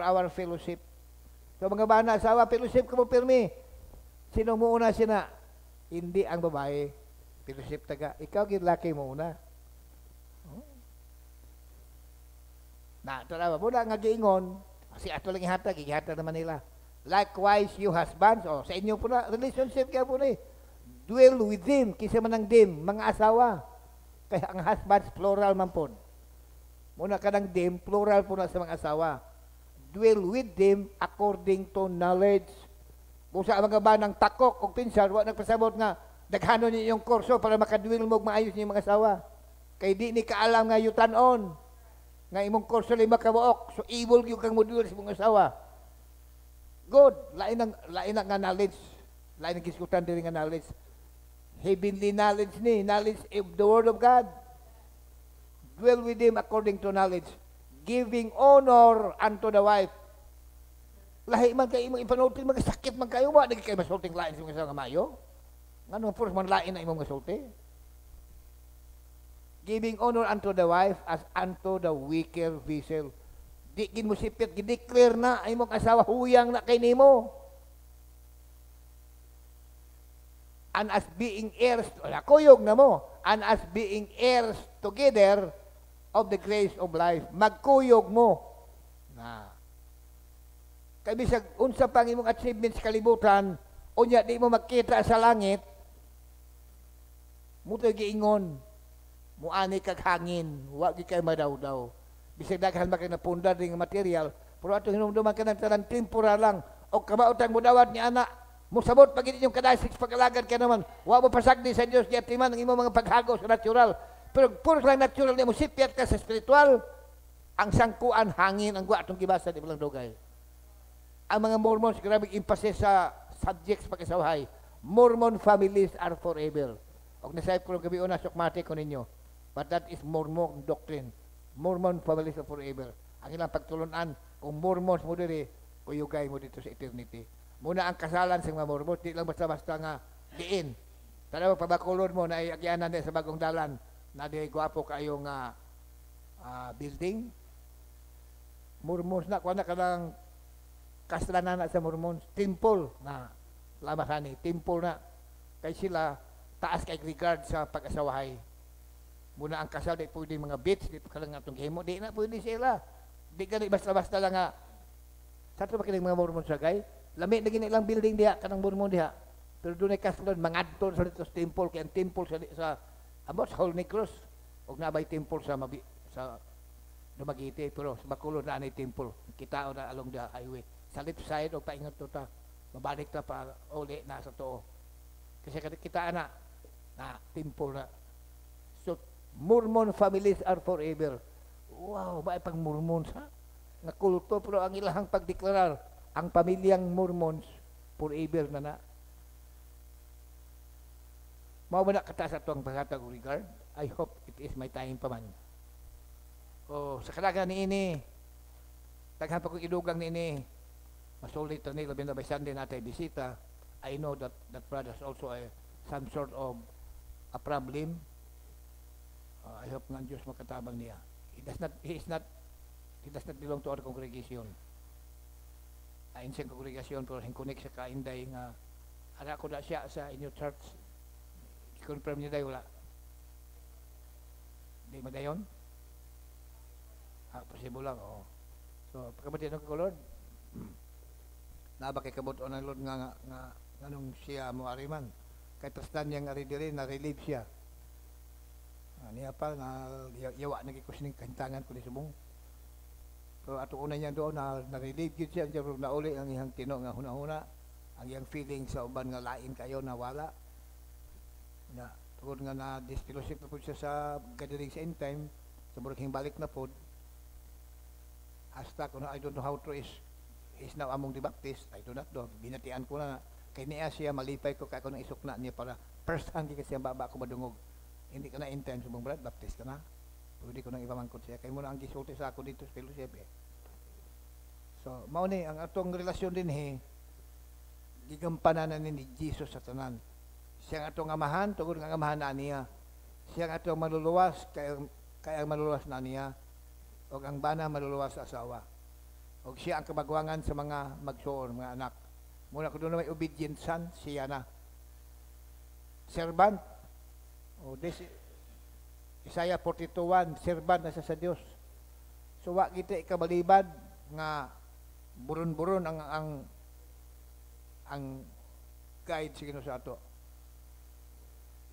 our fellowship. So mga bana, asawa, fellowship ka mo pirmi. Sino mo una sina? Hindi ang babae. Fellowship taga. Ikaw gilaki mo una. Na, ito na ba? Muna nga giingon, kasi ato lang ihatag, ihatag naman nila. Likewise, you husbands, sa inyo po na, relationship kaya po na dwell with them, kisa man ang them, mga asawa. Kaya ang husbands, plural man po. Muna ka ng them, plural po na sa mga asawa. Dwell with them according to knowledge. Kung sa mga banang takok o pinsan, wala nagpasabot nga, daghano niyo yung kurso para makadwell mo maayos niyo mga asawa. Kay di ni kaalam nga yutanon. Nga imong kurso lima kabuok, so evil yung kang modul sa mga asawa. Good. Lain nga knowledge. Lain ang kiskutan din nga knowledge. Heavenly knowledge ni. Knowledge of the Word of God. Dwell with him according to knowledge. Giving honor unto the wife. Lahi man kayo imong ipanulti, magasakit man kayo. Wa, naging kayo masulting lain sa mga asawa nga mayo. Nga nung first man lain na imong masulti. Giving honor unto the wife as unto the weaker vessel. Di gin mo sipit, gideclare na ay mong asawa huyang na kay nimo. And as being heirs, kuyog na mo, and as being heirs together of the grace of life, magkuyog mo. Na. Kaya bisag, unsa pang imong achievements kalibutan, unya di mo makita sa langit, mutoy giingon, muani kag hangin, wa gi kay madaw-daw. Bisag daghan ba kay napundar ding material, pero ato hinumduman ka ng talang temporal lang, o kamautang mo dawat ni anak, musabot pag inyong kadasig pag-alagad ka naman, wa mo pasagdi sa Dios, di atiman ang imong mga paghago sa natural. Pero puro lang natural, di mo sipiat ka sa spiritual, ang sangkuan, hangin, ang gwa, itong gibasa, di mo lang dugay. Ang mga Mormons, grabe emphasis sa subjects pag-isawahay, Mormon families are forever. Og nasayip ko ng gabi una, sukmate ko ninyo. But that is Mormon doctrine. Mormon families are forever. Ang ilang pagtulunan, Kung Mormons mo diri, kuyugay mo dito sa eternity. Muna ang kasalan sa mga Mormons, di lang basta-basta nga diin. Tara pagpabakulod mo na iagyanan din sa bagong dalan na di gwapo kayo nga building. Mormons na, kuha na ka lang kasalanan na sa Mormons. Temple na, lamasani, temple na. Kay sila, taas kay regard sa pag-asawahay. Muna ang kasal, di pwede mga beach, di pa lang atong himo, di na pwede sila. Di ka basta-basta lang nga, sa ito ba kining mga Mormons sa gay? Lami na ginilang building diha, kanang Mormon diha. Pero doon ay kasalon, mga adton sa dito sa temple, kaya ang temple sa about sa Holy Cross, huwag nabay temple sa Dumaguete, pero sa Bacolod na anay temple, kitao na along the highway. Sa left side, o paingat to ta, mabalik na pa uli na sa too. Kasi kita na temple na. So, Mormon families are forever. Wow, ba pang Mormons ha? Na kulto, pero ang ilahang pagdeklarar, ang pamilyang Mormons, forever na na. Mao ba na kata sa tuwang paghatag regard? I hope it is my time pa man. O, sa kalaga ni ini, taghan pa kong ilugang ni ini, masulit na nila, binabay Sunday natin bisita. I know that brother's also some sort of a problem. I hope nga ang Diyos makatabang niya. He does not belong to our congregation. Ayon sa congregation, pero hingkunik sa kainday nga, ara ko na siya sa inyo church. I-confirm niya dayo wala. Di ba dayon? Possible lang, oo. So, pagkabatid ng Lord, naba kay kabuto ng Lord nga nung siya mo ariman. Kay trustan niya nga rin na-relieve siya. Niya pa, yawa nagkikusning kahintangan ko ni Subong. So, ato una niya doon, na-relieve yun siya, na uli ang iyang tino nga huna-huna, ang iyang feeling sa uban nga lain kayo na wala. Tungkol nga na-disfellowship na po siya sa gathering sa end time, sa murang balik na po, hasta kung I don't know how to is now among the Baptist, I do not know, binatian ko na, kay niya siya, malipay ko kaya ko nang isok na niya para first hand kasi ang baba ko madungog. Hindi ka na in time sa mong brad, Baptist ka na. Pwede ko nang ipamangkot siya. Kaya muna ang gisulti sa ako dito sa fellowship eh. So, mauni, ang atong relasyon din gigampanan na ni Jesus sa tanan. Siya ang atong amahan, tugod ng amahan na niya. Siya ang atong maluluwas, kaya maluluwas na niya. O ang bana maluluwas sa asawa. O siya ang kabagwangan sa mga magsuon, mga anak. Muna ko doon na may obedient son, siya na. Servant. O this Isaiah 42:1, servant na sa Dios. So wa kita ikabalibad nga buron-buron ang guide sa Ginoo sa ato.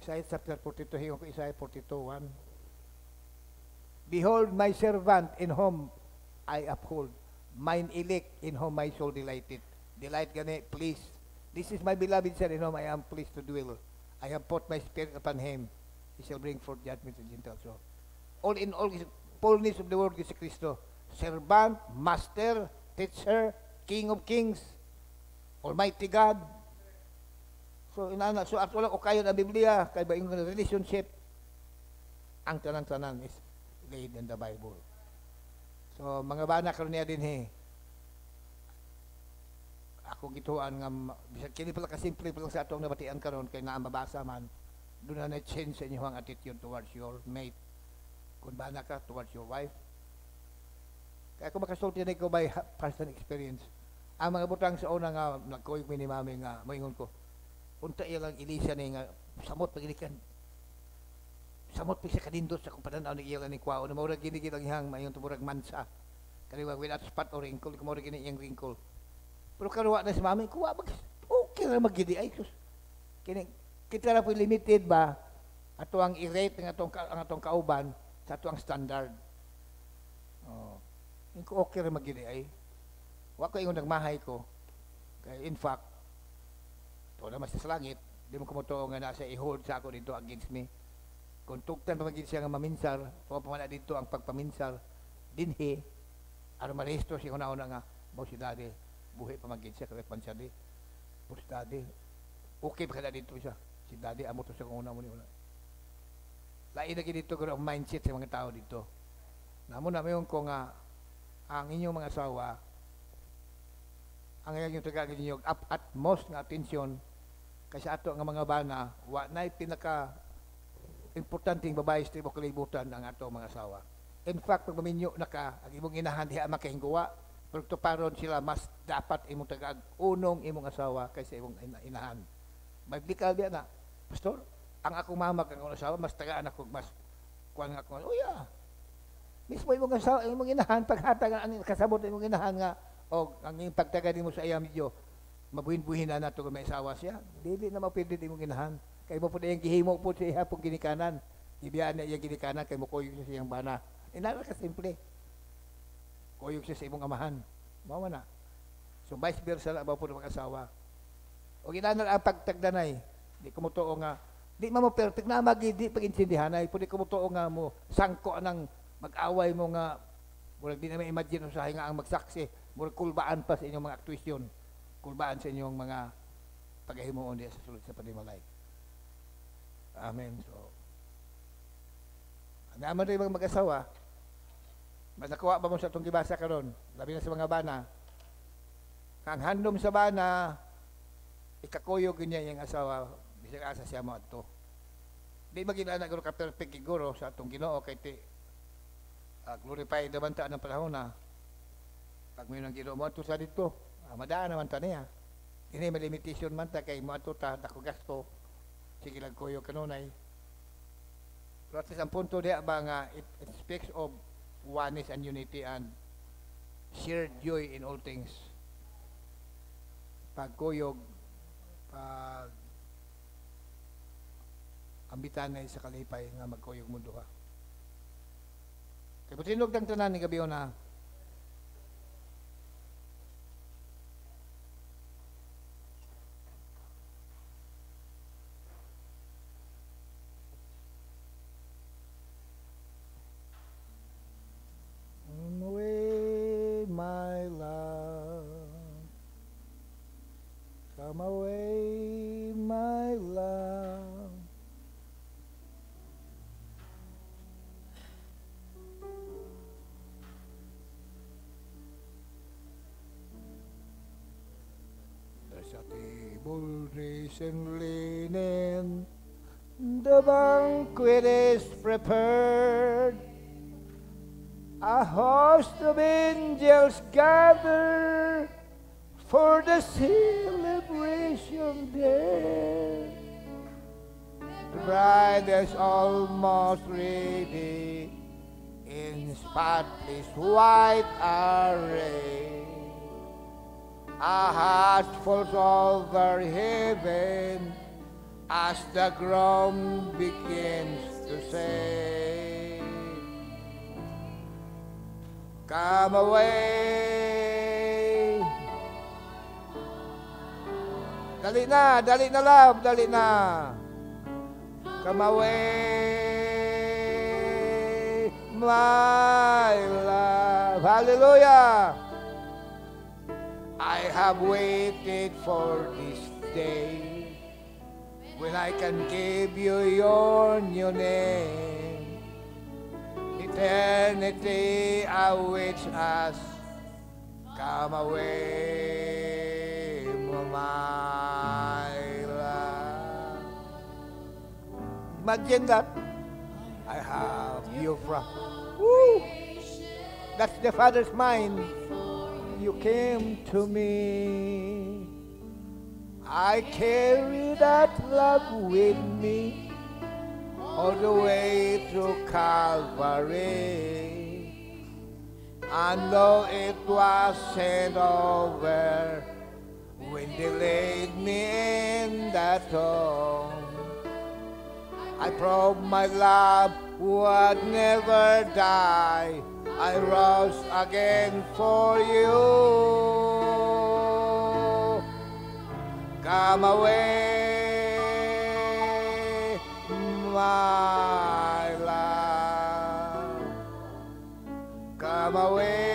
Isaiah chapter 42, hingon ko Isaiah 42:1. Behold my servant in whom I uphold, mine elect in whom my soul delighted. Delight gani, please. This is my beloved son in whom I am pleased to dwell. I have put my spirit upon him. He shall bring forth judgment to Gentiles. So, all in all, fullness of the word is Kristo. Servant, master, teacher, King of kings, Almighty God. So, so at wala ko kayo na Biblia, kaya ba yung relationship, ang tanan-tanan is laid in the Bible. So, mga bana karon niya din ako gituan nga bisag kini pala ka simple pala sa atong nabatian karon kay naa mabasa man doon na change sa inyong attitude towards your mate kung bana ka towards your wife. Kaya kung makasulti na ko by personal experience ang mga butang sa una nga nagkoy ni mami nga moingon ko unta iya lang ilisa ni nga samot pagilikan samot pa sa kadindot sa kumpadanaw ni iya ni kwao na murag gini gilang ihang mayon tumurag mansa kaniwa without spot or wrinkle kumurag gini iyang wrinkle. Pero karuwa na si mami, kuha okay na magidi ay sus. Kita na po limited ba ato ang i-rate ng atong kauban sa ato ang standard. Oh. Ko okay na magidi ay. Wa ko ingon nagmahay ko. Kaya in fact, to na mas sa langit, di mo kumutuo nga nasa i-hold sa ako dito against me. Kung tugtan pa magid siya nga maminsar, o pamana dito ang pagpaminsar, dinhi, aron maresto siya una nga, mo si daddy. Buhay pa magiging siya, kaya pansya di. Pero si daddy, okay pa kada dito siya. Si daddy, amo to siya kung una mo ni una. Lain na dito kung ang mindset sa mga tao dito. Namo na mayon ko nga, ang inyong mga asawa, ang inyong tagagin ninyo, up at most nga atensyon, kasi ato nga mga bana, wa na'y pinaka importanteng babae sa tibok kalibutan ang ato mga asawa. In fact, pag maminyo na ka, ang imong inahan diha makahingguwa, pero tuparon sila, mas dapat imong tagag unong imong asawa kaysa imong inahan. Magbikal diya na, Pastor, ang akong mama kang asawa, mas tagaan ako, mas kuwan nga ako, yeah. Mismo imong asawa, imong inahan, paghatag ang kasabot imong inahan nga, o ang imong pagtaga mo sa iya medyo, mabuhin-buhin na nato kung may asawa siya. Dili na mapindit imong inahan. Kay mo po na yung gihimo po sa iya pong ginikanan. Ibiyaan na iya ginikanan, kay mo kuyog siya sa iyang bana. Inara ka simple. Kuyog siya sa imong amahan. Mawa na. So, vice versa na ba po ng mag-asawa. O ginanal ang pagtagdanay. Di ko mo tuo nga, di mo perfect na di pag-intindihanay. Pwede ko mo tuo nga mo, sangko ng mag-away mo nga, murag di na may imagine sa nga ang magsaksi. Murag kulbaan pa sa inyong mga actuation. Kulbaan sa inyong mga paghimuon diya sa sulod sa panimalay. Amen. So, naman rin mga mag-asawa, mas nakuha ba mo sa itong gibasa karon, labi na sa mga bana, kang handom sa bana, ikakuyog niya yung asawa, bisag asa siya mo ato. Di maging anak guro ka perfect guro sa itong Ginoo kay ti glorify naman ta ng panahon na pag may nang Ginoo mo ato sa dito, madaan naman ta niya. Hindi may limitation man ta kay mo ato ta dako gasto. Sige lang kuyo kanunay. Pero at ang punto diya ba nga it speaks of oneness and unity and shared joy in all things. Pagkuyog, pag ambitan na sa kalipay nga magkuyog mo duha. Kaya patinog ng tanan ni gabi na come away, my love. There's a table dressed in linen, the banquet is prepared. A host of angels gather for the celebration there. The bride is almost ready in spotless white array. A heart falls over heaven as the groom begins to say, come away. Dali na, love, dali na. Come away, my love. Hallelujah. I have waited for this day when I can give you your new name. Eternity awaits us. Come away, my love. Imagine that. I have you from. Woo! That's the Father's mind. You came to me. I carry that love with me all the way to Calvary. And though it wasn't over when they laid me in that tomb, I proved my love would never die. I rose again for you. Come away, my love. Come away,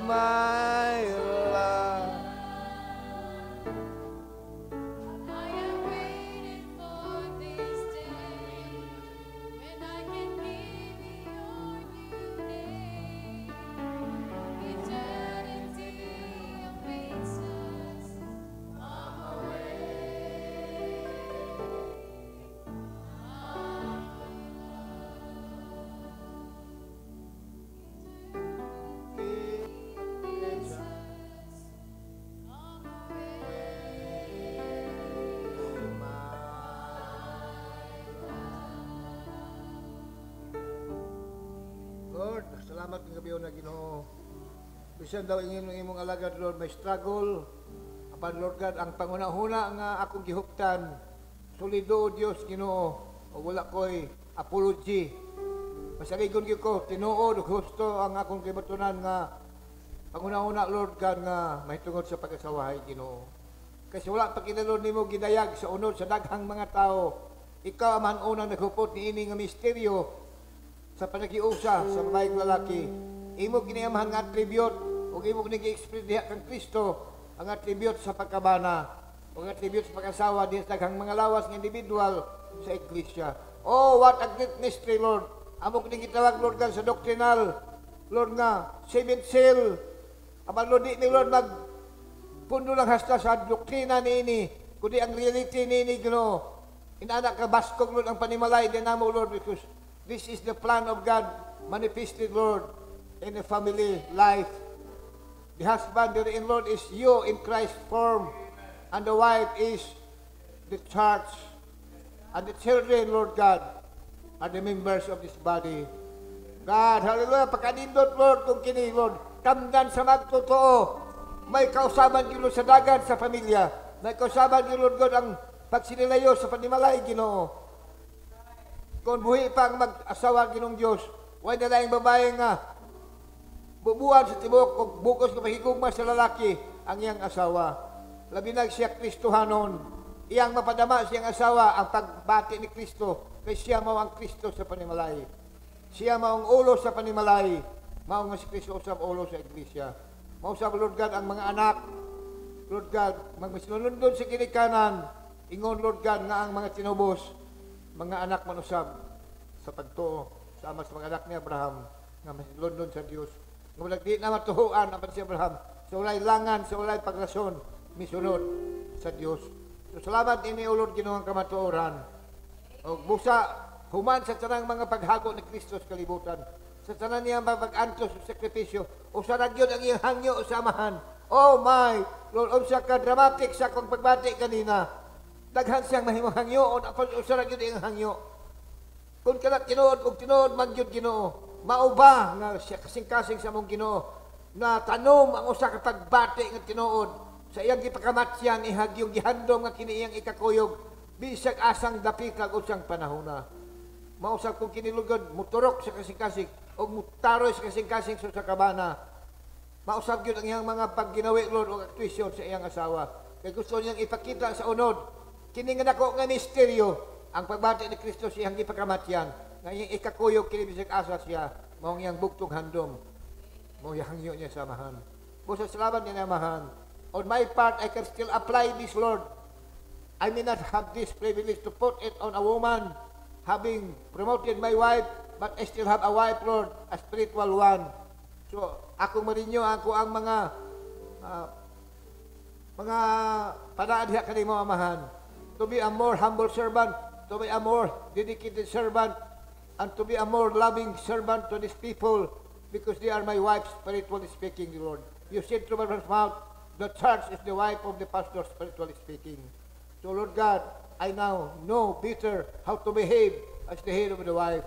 my love. I am waiting for this day when I can give you your new name. salamat ng gabi na Ginoo. Bisan daw imong alagad Lord may struggle. Apan Lord God ang panguna-huna nga akong gihuptan. Solido Dios Ginoo. O wala ko'y apology. Masaligon gyud ko tinuod ug husto ang akong gibatunan nga panguna-una Lord God nga mahitungod sa pag-asawahay Ginoo. Kasi wala pa kinalod nimo gidayag sa unod sa daghang mga tao. Ikaw man unang naghupot ni ini nga misteryo sa panagiusa sa babaeng lalaki. Imo giniamahan nga attribute ug imo nigi-express diha kang Kristo ang attribute sa pagkabana ug attribute sa pag-asawa diha sa daghang mga lawas nga individual sa iglesia. Oh, what a great mystery, Lord. Amo kini gitawag Lord God sa doctrinal Lord nga seventh seal. Aban Lord di ni Lord pundo lang hasta sa doktrina niini, kundi ang reality niini Ginoo. Inanak ka baskog Lord ang panimalay din namo Lord because this is the plan of God manifested Lord in the family life. The husband in Lord is you in Christ form and the wife is the church and the children Lord God are the members of this body. God, hallelujah, pagkanindot Lord kung kini Lord, kamdan sa magtotoo. May kausaban Lord sa dagat sa pamilya. May kausaban Lord God ang pagsinilayo sa panimalay Ginoo. Kung buhi pa ang mag-asawa Ginoong Diyos, wala na laing babae nga bubuan sa tibok o bukos na mahigugma sa lalaki ang iyang asawa. Labi na siya Kristohanon. Iyang mapadama siyang asawa ang pagbati ni Kristo kay siya mao ang Kristo sa panimalay. Siya mao ang ulo sa panimalay. Mao nga si Kristo usab ulo sa iglesia. Mausap, Lord God, ang mga anak, Lord God, magmasinunod sa kinikanan, ingon, Lord God, nga ang mga tinubos, mga anak manusab sa pagtuo, sama sa mga anak ni Abraham, nga masinunod sa Diyos. Nga walang di na matuhuan apan si Abraham, sa ulay langan, sa ulay paglason, misunod sa Diyos. So, salamat ini, O Lord, Ginoong kamatuoran. O busa, human sa tanang mga paghago ni Kristo sa kalibutan, sa tanan niya mapag-antos sa sakripisyo, o sa nagyod ang iyang hangyo o samahan. Oh my, Lord, unsa ka dramatic sa akong pagbati kanina. Daghan siyang mahimong hangyo, o sa nagyod ang hangyo. Kung ka tinuod o tinuod, magyod Ginoo. Mauba nga siya kasing-kasing sa mong Ginoo, na tanom ang usa ka pagbati nga tinuod. Sa iyang gipakamatyan, ihagyong gihandom nga kini iyang ikakuyog, bisag asang dapikag usang panahona. Mausap kong kinilugod, muturok sa kasing-kasing, o mutaroy sa kasing-kasing sa kabana. Mausap yun ang iyang mga pagginawi, Lord, o actuation sa iyang asawa. Kaya gusto niyang ipakita sa unod, kiningan ako nga misteryo, ang pagbati ni Kristo sa iyang gipakamatyan, nga iyang ikakuyog, kinibisag asa siya, maong iyang bugtong handom, maong iyang hangyo niya samahan. Busa salamat niya namahan. On my part, I can still apply this, Lord. I may not have this privilege to put it on a woman, having promoted my wife, but I still have a wife, Lord, a spiritual one. So, ako marinyo, ako ang mga panaan diha kanimo amahan. To be a more humble servant, to be a more dedicated servant, and to be a more loving servant to these people, because they are my wife, spiritually speaking, Lord. You said through my mouth, the church is the wife of the pastor, spiritually speaking. So, Lord God, I now know better how to behave as the head of the wife.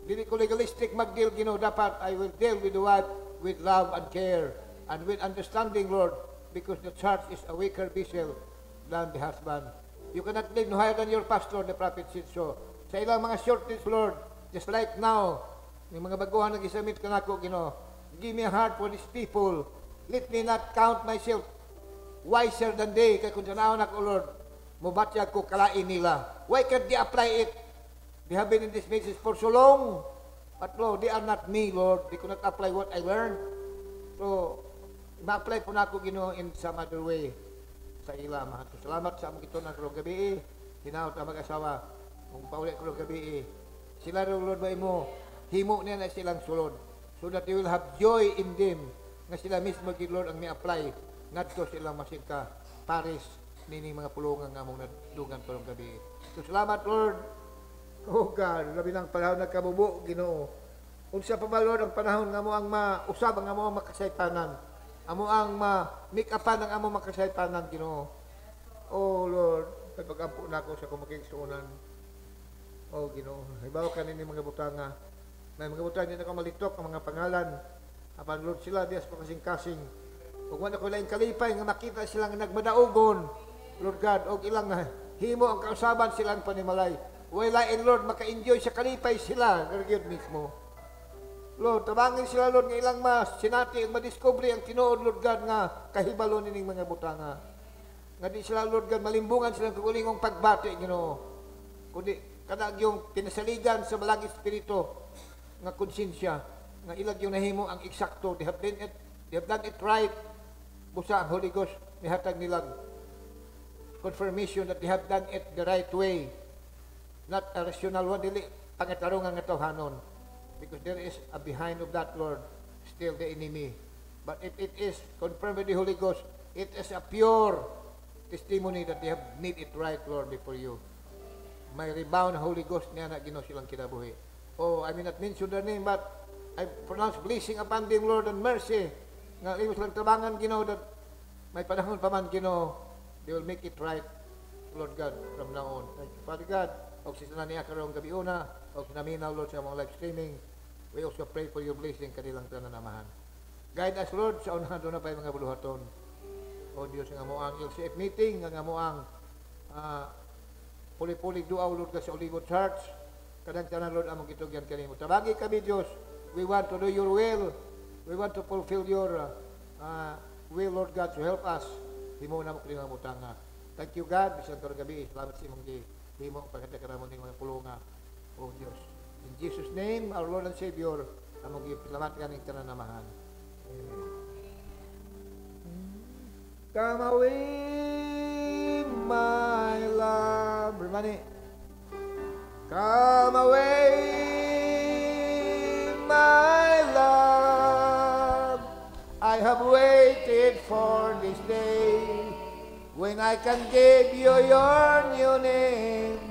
Dili ko legalistic mag-deal, Ginoo, dapat I will deal with the wife with love and care and with understanding, Lord, because the church is a weaker vessel than the husband. You cannot live no higher than your pastor, the prophet said so. Sa ilang mga shortage, Lord, just like now, may mga baguhan nag-isamit ka na ko, Ginoo. Give me a heart for these people. Let me not count myself wiser than they, kaya kung sanahon ako, Lord, mubatya ko kalain nila. Why can't they apply it? They have been in this message for so long. But Lord, they are not me, Lord. They could not apply what I learned. So, ma-apply po na ako, Ginoo, in some other way sa ila. So, salamat sa among ito na karong gabi. Hinawat ang mag-asawa. Kung paulit karong gabi, sila rin, Lord, ba mo, himo niya na silang sulod. So that you will have joy in them. Nga sila mismo, Lord, ang may-apply. Ngadto silang masika Paris nining mga pulungan nga mong nadungan karong gabi. So, salamat, Lord. Oh God, labi ng panahon nagkabubo, Ginoo. Unsa pa ba, Lord, ang panahon nga mo ang mausab ang amo ang makasaytanan. Amo ang ma-make-upan ang amo makasaytanan, Ginoo. Oh Lord, pag-ampo na ako sa kumakigsuunan. Oh Ginoo, hibaw ka nini mga butanga. May mga butang din ako malitok ang mga pangalan. Apan Lord sila dias pa kasing-kasing. Ug wala ko laing kalipay nga makita silang nagmadaugon. Lord God, og ilang himo ang kausaban silang panimalay. Wala in Lord maka-enjoy sa kalipay sila, gyud mismo. Lord, tabangin sila Lord nga ilang mas sinati ug madiscover ang tinuod Lord God nga kahibalo nining mga butanga. Nga di sila Lord God malimbungan silang kagulingong pagbati Ginoo. Kundi kada yung pinasaligan sa malang espiritu nga konsensya nga ilag yung nahimo ang eksakto, they have done it right. Busa ang Holy Ghost mihatag nilang confirmation that they have done it the right way, not a rational one, dili pangatarungan nga tawhanon, because there is a behind of that Lord still the enemy. But if it is confirmed with the Holy Ghost, it is a pure testimony that they have made it right, Lord, before you. May rebound Holy Ghost niya na Ginoo silang kinabuhi. Oh, I may not mention their name, but I pronounce blessing upon them, Lord, and mercy. Nga limos lang tabangan, Ginoo, that may panahon pa man, Ginoo, they will make it right, Lord God, from now on. Thank you, Father God. O sila niya karong gabi una, o sinaminaw, Lord, sa mga live streaming. We also pray for your blessing kanilang tananamahan. Guide us, Lord, sa unahan doon na pa yung mga buluhaton. O Diyos, nga mo ang LCF meeting, nga mo ang puli-puli duaw, Lord, sa Olivo Church. Kadang tanan, Lord, among itugyan kanimo. Tabagi kami, Diyos. We want to do your will. We want to fulfill your will, Lord God, to help us. Himo na mo kini mga butanga. Thank you, God. Bisan karong gabi, salamat sa imong himo pagkadakaran mo ning mga pulunga. O Diyos. In Jesus' name, our Lord and Savior, among salamat kaning tananamahan. Amen. Come away, my love. Remani. Come away, my love. I have waited for this day when I can give you your new name.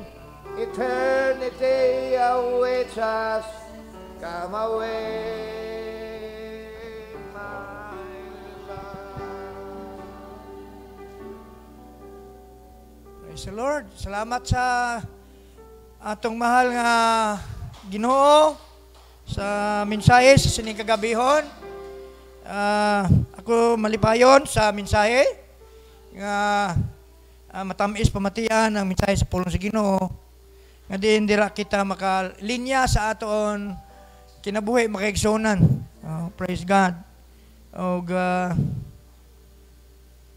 Eternity awaits us. Come away, my love. Praise the Lord. Salamat sa atong mahal nga Ginoo sa mensahe sa sining kagabihon. Ako malipayon sa mensahe nga matamis pamatian ang mensahe sa pulong sa Ginoo. Nga diin dira kita makalinya sa aton kinabuhi makaigsonan. Praise God. Og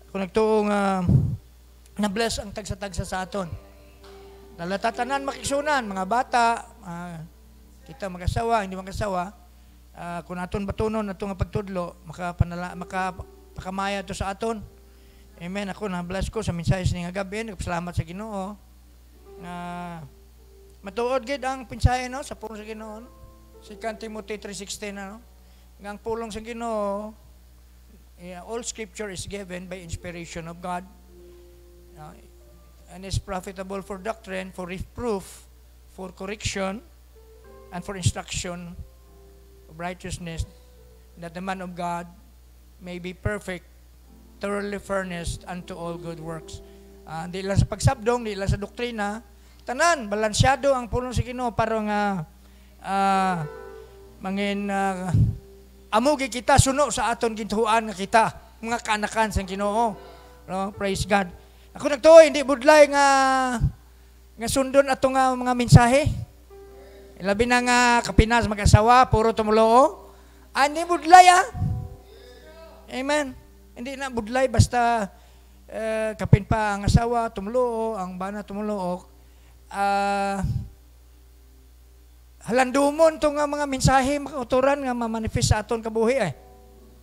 ako nagtuo nga na-bless ang tagsa-tagsa sa aton. Nalatatanan makigsunan, mga bata, kita mag-asawa, hindi mag-asawa, kung aton batunon, aton nga pagtudlo, makapakamaya to sa aton. Amen. Ako na-bless ko sa mensahe sa nga gabi, nagpasalamat sa Ginoo. Matuod gid ang mensahe no sa pulong sa Ginoo. Si Timothy 3:16 no. Nga ang pulong sa Ginoo, all scripture is given by inspiration of God. And is profitable for doctrine, for reproof, for correction, and for instruction of righteousness, that the man of God may be perfect, thoroughly furnished unto all good works. Di lang sa pagsabdong, di lang sa doktrina, tanan, balansyado ang pulong sa Ginoo para nga amugi kita suno sa aton gintuhuan nga kita, mga kaanakan sa Ginoo. No? Praise God. Ako nagtuoy, hindi budlay nga sundon ato nga mga mensahe. Labi na nga kapinas mag-asawa, puro tumuloo. Hindi budlay Amen. Hindi na budlay, basta kapin pa ang asawa, tumuloo, ang bana tumuloo. Halandumon to nga mga mensahe, makauturan nga mamanifest sa aton kabuhi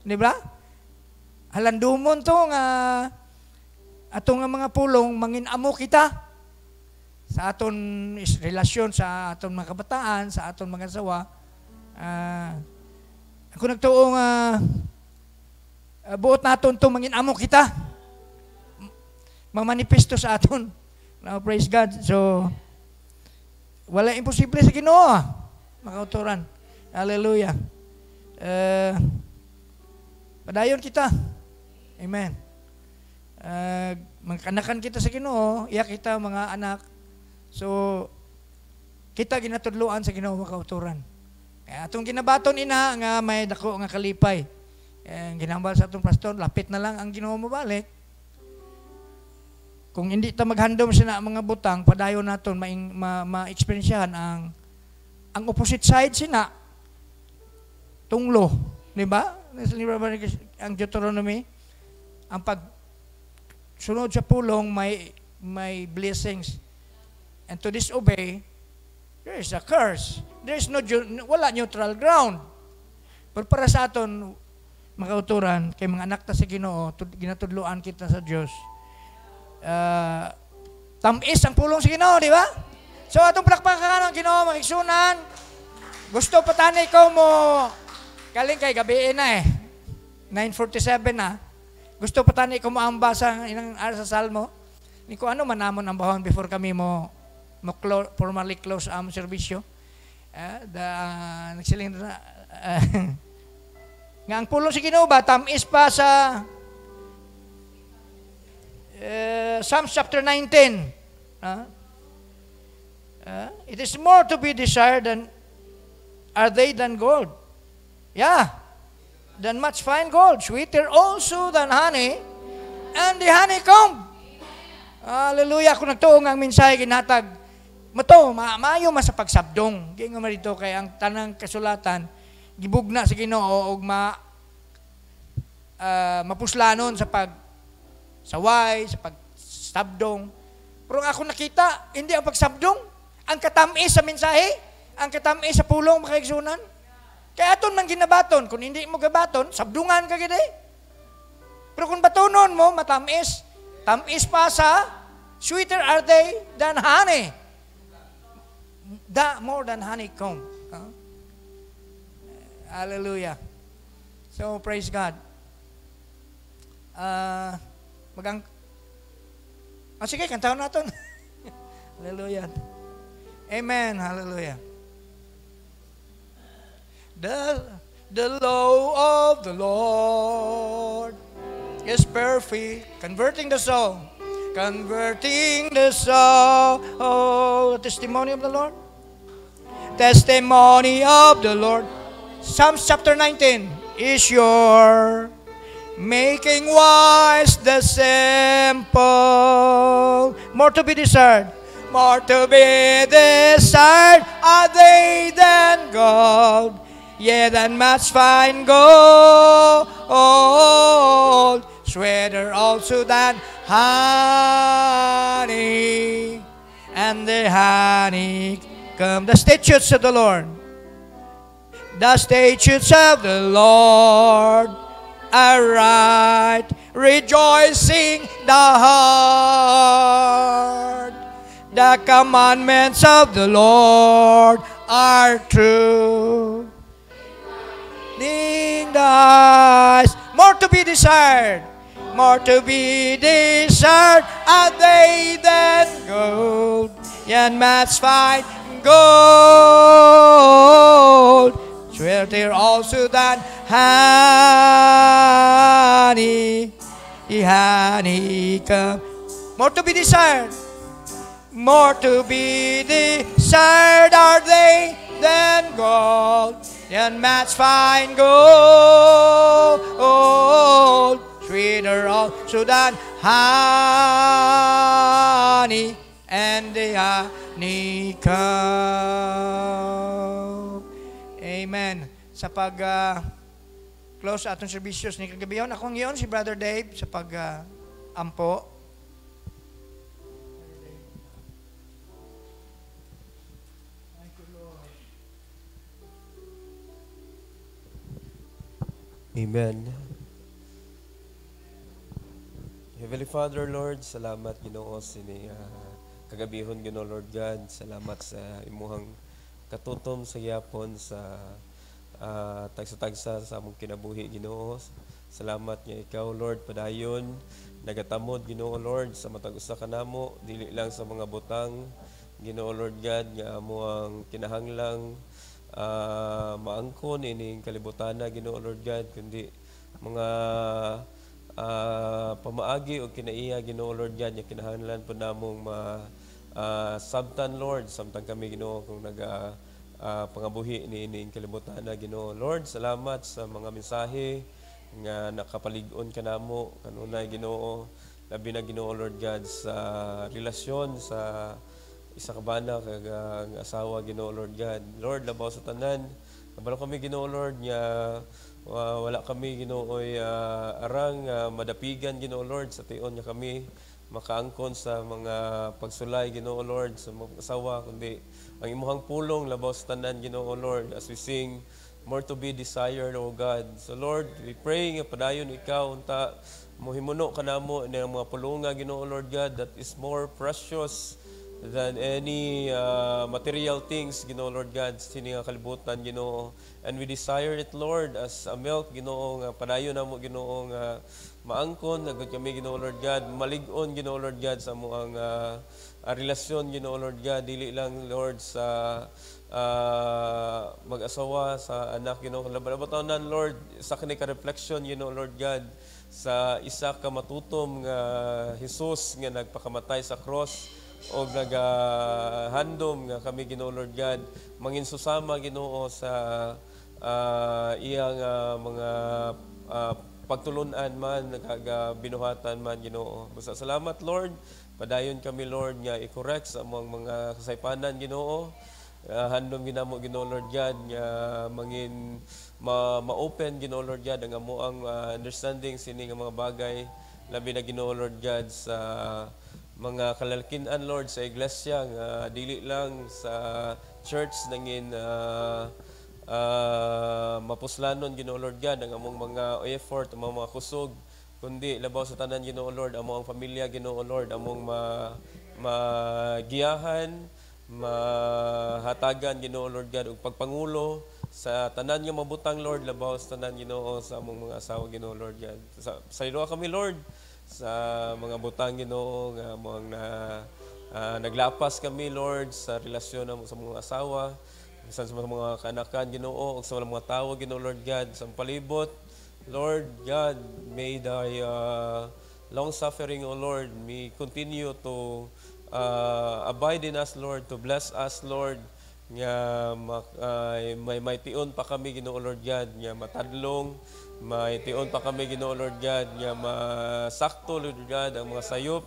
Di ba? Halandumon to nga atong mga pulong mangin-amo kita sa aton relasyon sa aton mga kabataan, sa aton mga asawa. Ako nagtuo nga buot naton to mangin-amo kita. Mamanifesto sa aton. Now, praise God. So wala imposible sa Ginoo. Makauturan. Hallelujah. Padayon kita. Amen. Magkanakan kita sa Ginoo, iya kita mga anak. So kita ginatudloan sa Ginoo makauturan. Atong ginabaton ina nga may dako nga kalipay. Ginambal sa atong pastor, lapit na lang ang Ginoo mabalik. Kung hindi ta maghandom sina mga butang, padayon naton ma-experiencehan ang opposite side sina. Tunglo, di ba? Ang Deuteronomy, ang pag sunod sa pulong may blessings. And to disobey, there is a curse. There is wala neutral ground. Pero para sa aton, mga kauturan, kay mga anak ta sa Ginoo, ginatudloan kita sa Dios. Tamis ang pulong sa Ginoo, di ba? So atong palakpakan ang Ginoo, mga igsunan. Gusto patani ko mo kaling kay gabi na 9:47 na. Gusto patani ko mo amba sa inang sa salmo. Ni ko ano manamon ang bahon before kami mo formally close ang serbisyo. Nagsiling na nga ang pulong sa Ginoo ba tamis pa sa Psalms chapter 19. It is more to be desired than gold. Yeah. Than much fine gold, sweeter also than honey, and the honeycomb. Hallelujah. Kung nagtuong ang mensahe ginhatag, maayo sa pagsabdong. Di nga marito kay ang tanang kasulatan, gibugna sa Ginoo og mapuslanon sa pagsaway, sa pagsabdong. Pero ako nakita, hindi ang pagsabdong, ang katamis sa mensahe, ang katamis sa pulong makaigsunan. Kaya aton man ginabaton, kung hindi mo gabaton, sabdungan ka gid. Pero kung batonon mo, matamis. Tamis pa sa sweeter are they than honey. More than honeycomb. Hallelujah. So, praise God. Sige, kantaon natin. Hallelujah. Amen. Hallelujah. The law of the Lord is perfect, converting the soul. Converting the soul. Oh, the testimony of the Lord. Testimony of the Lord. Psalms chapter 19 is your making wise the simple. More to be desired. More to be desired are they than gold. Yea, than much fine gold, sweeter also than honey, and the honeycomb. The statutes of the Lord, the statutes of the Lord are right, rejoicing the heart. The commandments of the Lord are true. The eyes, more to be desired, more to be desired are they than gold, and much fine gold, sweeter also than honey, the honeycomb. More to be desired, more to be desired are they than gold, and much fine gold, sweeter also than honey, and the honeycomb. Amen. Sa pag-close atong servisyos ni kagabiyon, akong iyon si Brother Dave sa pag-ampo. Amen. Heavenly Father, Lord, salamat Ginoo sini kagabihon Ginoo Lord God. Salamat sa imuhang katutom sa yapon sa tagsa-tagsa sa among kinabuhi Ginoo. Salamat nga ikaw Lord padayon nagatamod Ginoo Lord sa matag usa kanamo dili lang sa mga butang Ginoo Lord God nga amo ang kinahanglang maangkon ining kalibutana Ginoo Lord God kundi mga pamaagi o kinaiya Ginoo Lord God nga kinahanglan po namong sabtan Lord samtang kami Ginoo kung pangabuhi ni ining kalibutan na Ginoo. Lord, salamat sa mga mensahe nga nakapalig-on kanamo kanunay Ginoo. Labi na Ginoo Lord God sa relasyon sa isa ka bana kag ang asawa Ginoo Lord God. Lord, labaw sa tanan. Kabalo kami Ginoo Lord nga wala kami Ginooy arang madapigan Ginoo Lord sa tion nga kami makaangkon sa mga pagsulay Ginoo Lord sa mga asawa kundi ang imuhang pulong labaw sa tanan Ginoo Lord as we sing more to be desired O God. So Lord, we pray nga padayon ikaw unta mohimuno kanamo ng mga pulunga Ginoo Lord God that is more precious than any material things Ginoo Lord God sini nga kalibutan Ginoo. And we desire it Lord as a milk Ginoo nga padayon namo Ginoo nga maangkon nagud kami Ginoo Lord God malig-on Ginoo Lord God sa amuang relasyon Ginoo Lord God dili lang Lord sa mag-asawa sa anak Ginoo laban-laban Lord sa kini ka reflection Ginoo Lord God sa isa ka matutom nga Hesus nga nagpakamatay sa cross o nagahandom nga kami Ginoo Lord God manginsusama Ginoo sa iyang mga pagtulunan man binuhatan man Ginoo. Basta salamat Lord. Padayon kami Lord nga i-correct sa among mga kasaypanan Ginoo. Handom ginamo Ginoo Lord God nga mangin ma-open Ginoo Lord God ang amoang understanding sini nga mga bagay labi na Ginoo Lord God sa mga kalalkinan Lord sa iglesia nga dili lang sa church nangin mapuslanon Ginoo Lord God ang among mga effort among mga kusog kundi labaw sa tanan Ginoo Lord among pamilya Ginoo Lord among magiyahan mahatagan Ginoo Lord God ug pagpangulo sa tanan nga mabutang Lord labaw sa tanan Ginoo sa among mga asawa Ginoo Lord God sa iduha kami Lord sa mga butang Ginoo nga mga naglapas kami Lord sa relasyon sa mga asawa sa mga kanakan Ginoo ug sa mga tawo Ginoo Lord God sa palibot Lord God may thy long suffering O Lord may continue to abide in us Lord to bless us Lord nga may tion pa kami Ginoo Lord God nga matadlong may tion pa kami Ginoo Lord God nga masakto Lord God ang mga sayop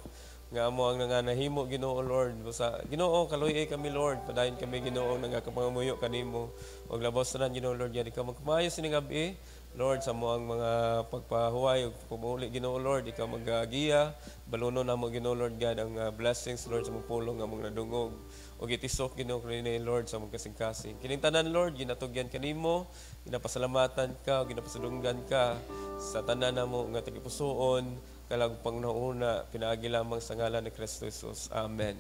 nga amo ang nanganahimo Ginoo Lord sa Ginoo kaluy kami Lord padayon kami Ginoo nagakapangamuyo kanimo ug labaw sa tanan Ginoo Lord God ikaw magkumayo sining gabi Lord sa mo ang mga pagpahuway ug pumuli Ginoo Lord ikaw magagiya balunon namo Ginoo Lord God ang blessings Lord sa mong pulong nga mong nadungog ug itisok Ginoo kini Lord sa mong kasing-kasing kining tanan Lord ginatugyan kanimo ginapasalamatan ka ug ginapasadunggan ka sa tanan namo nga tagipusoon kalag pangnauna pinaagi lamang sa ngalan ni Kristo Jesus amen.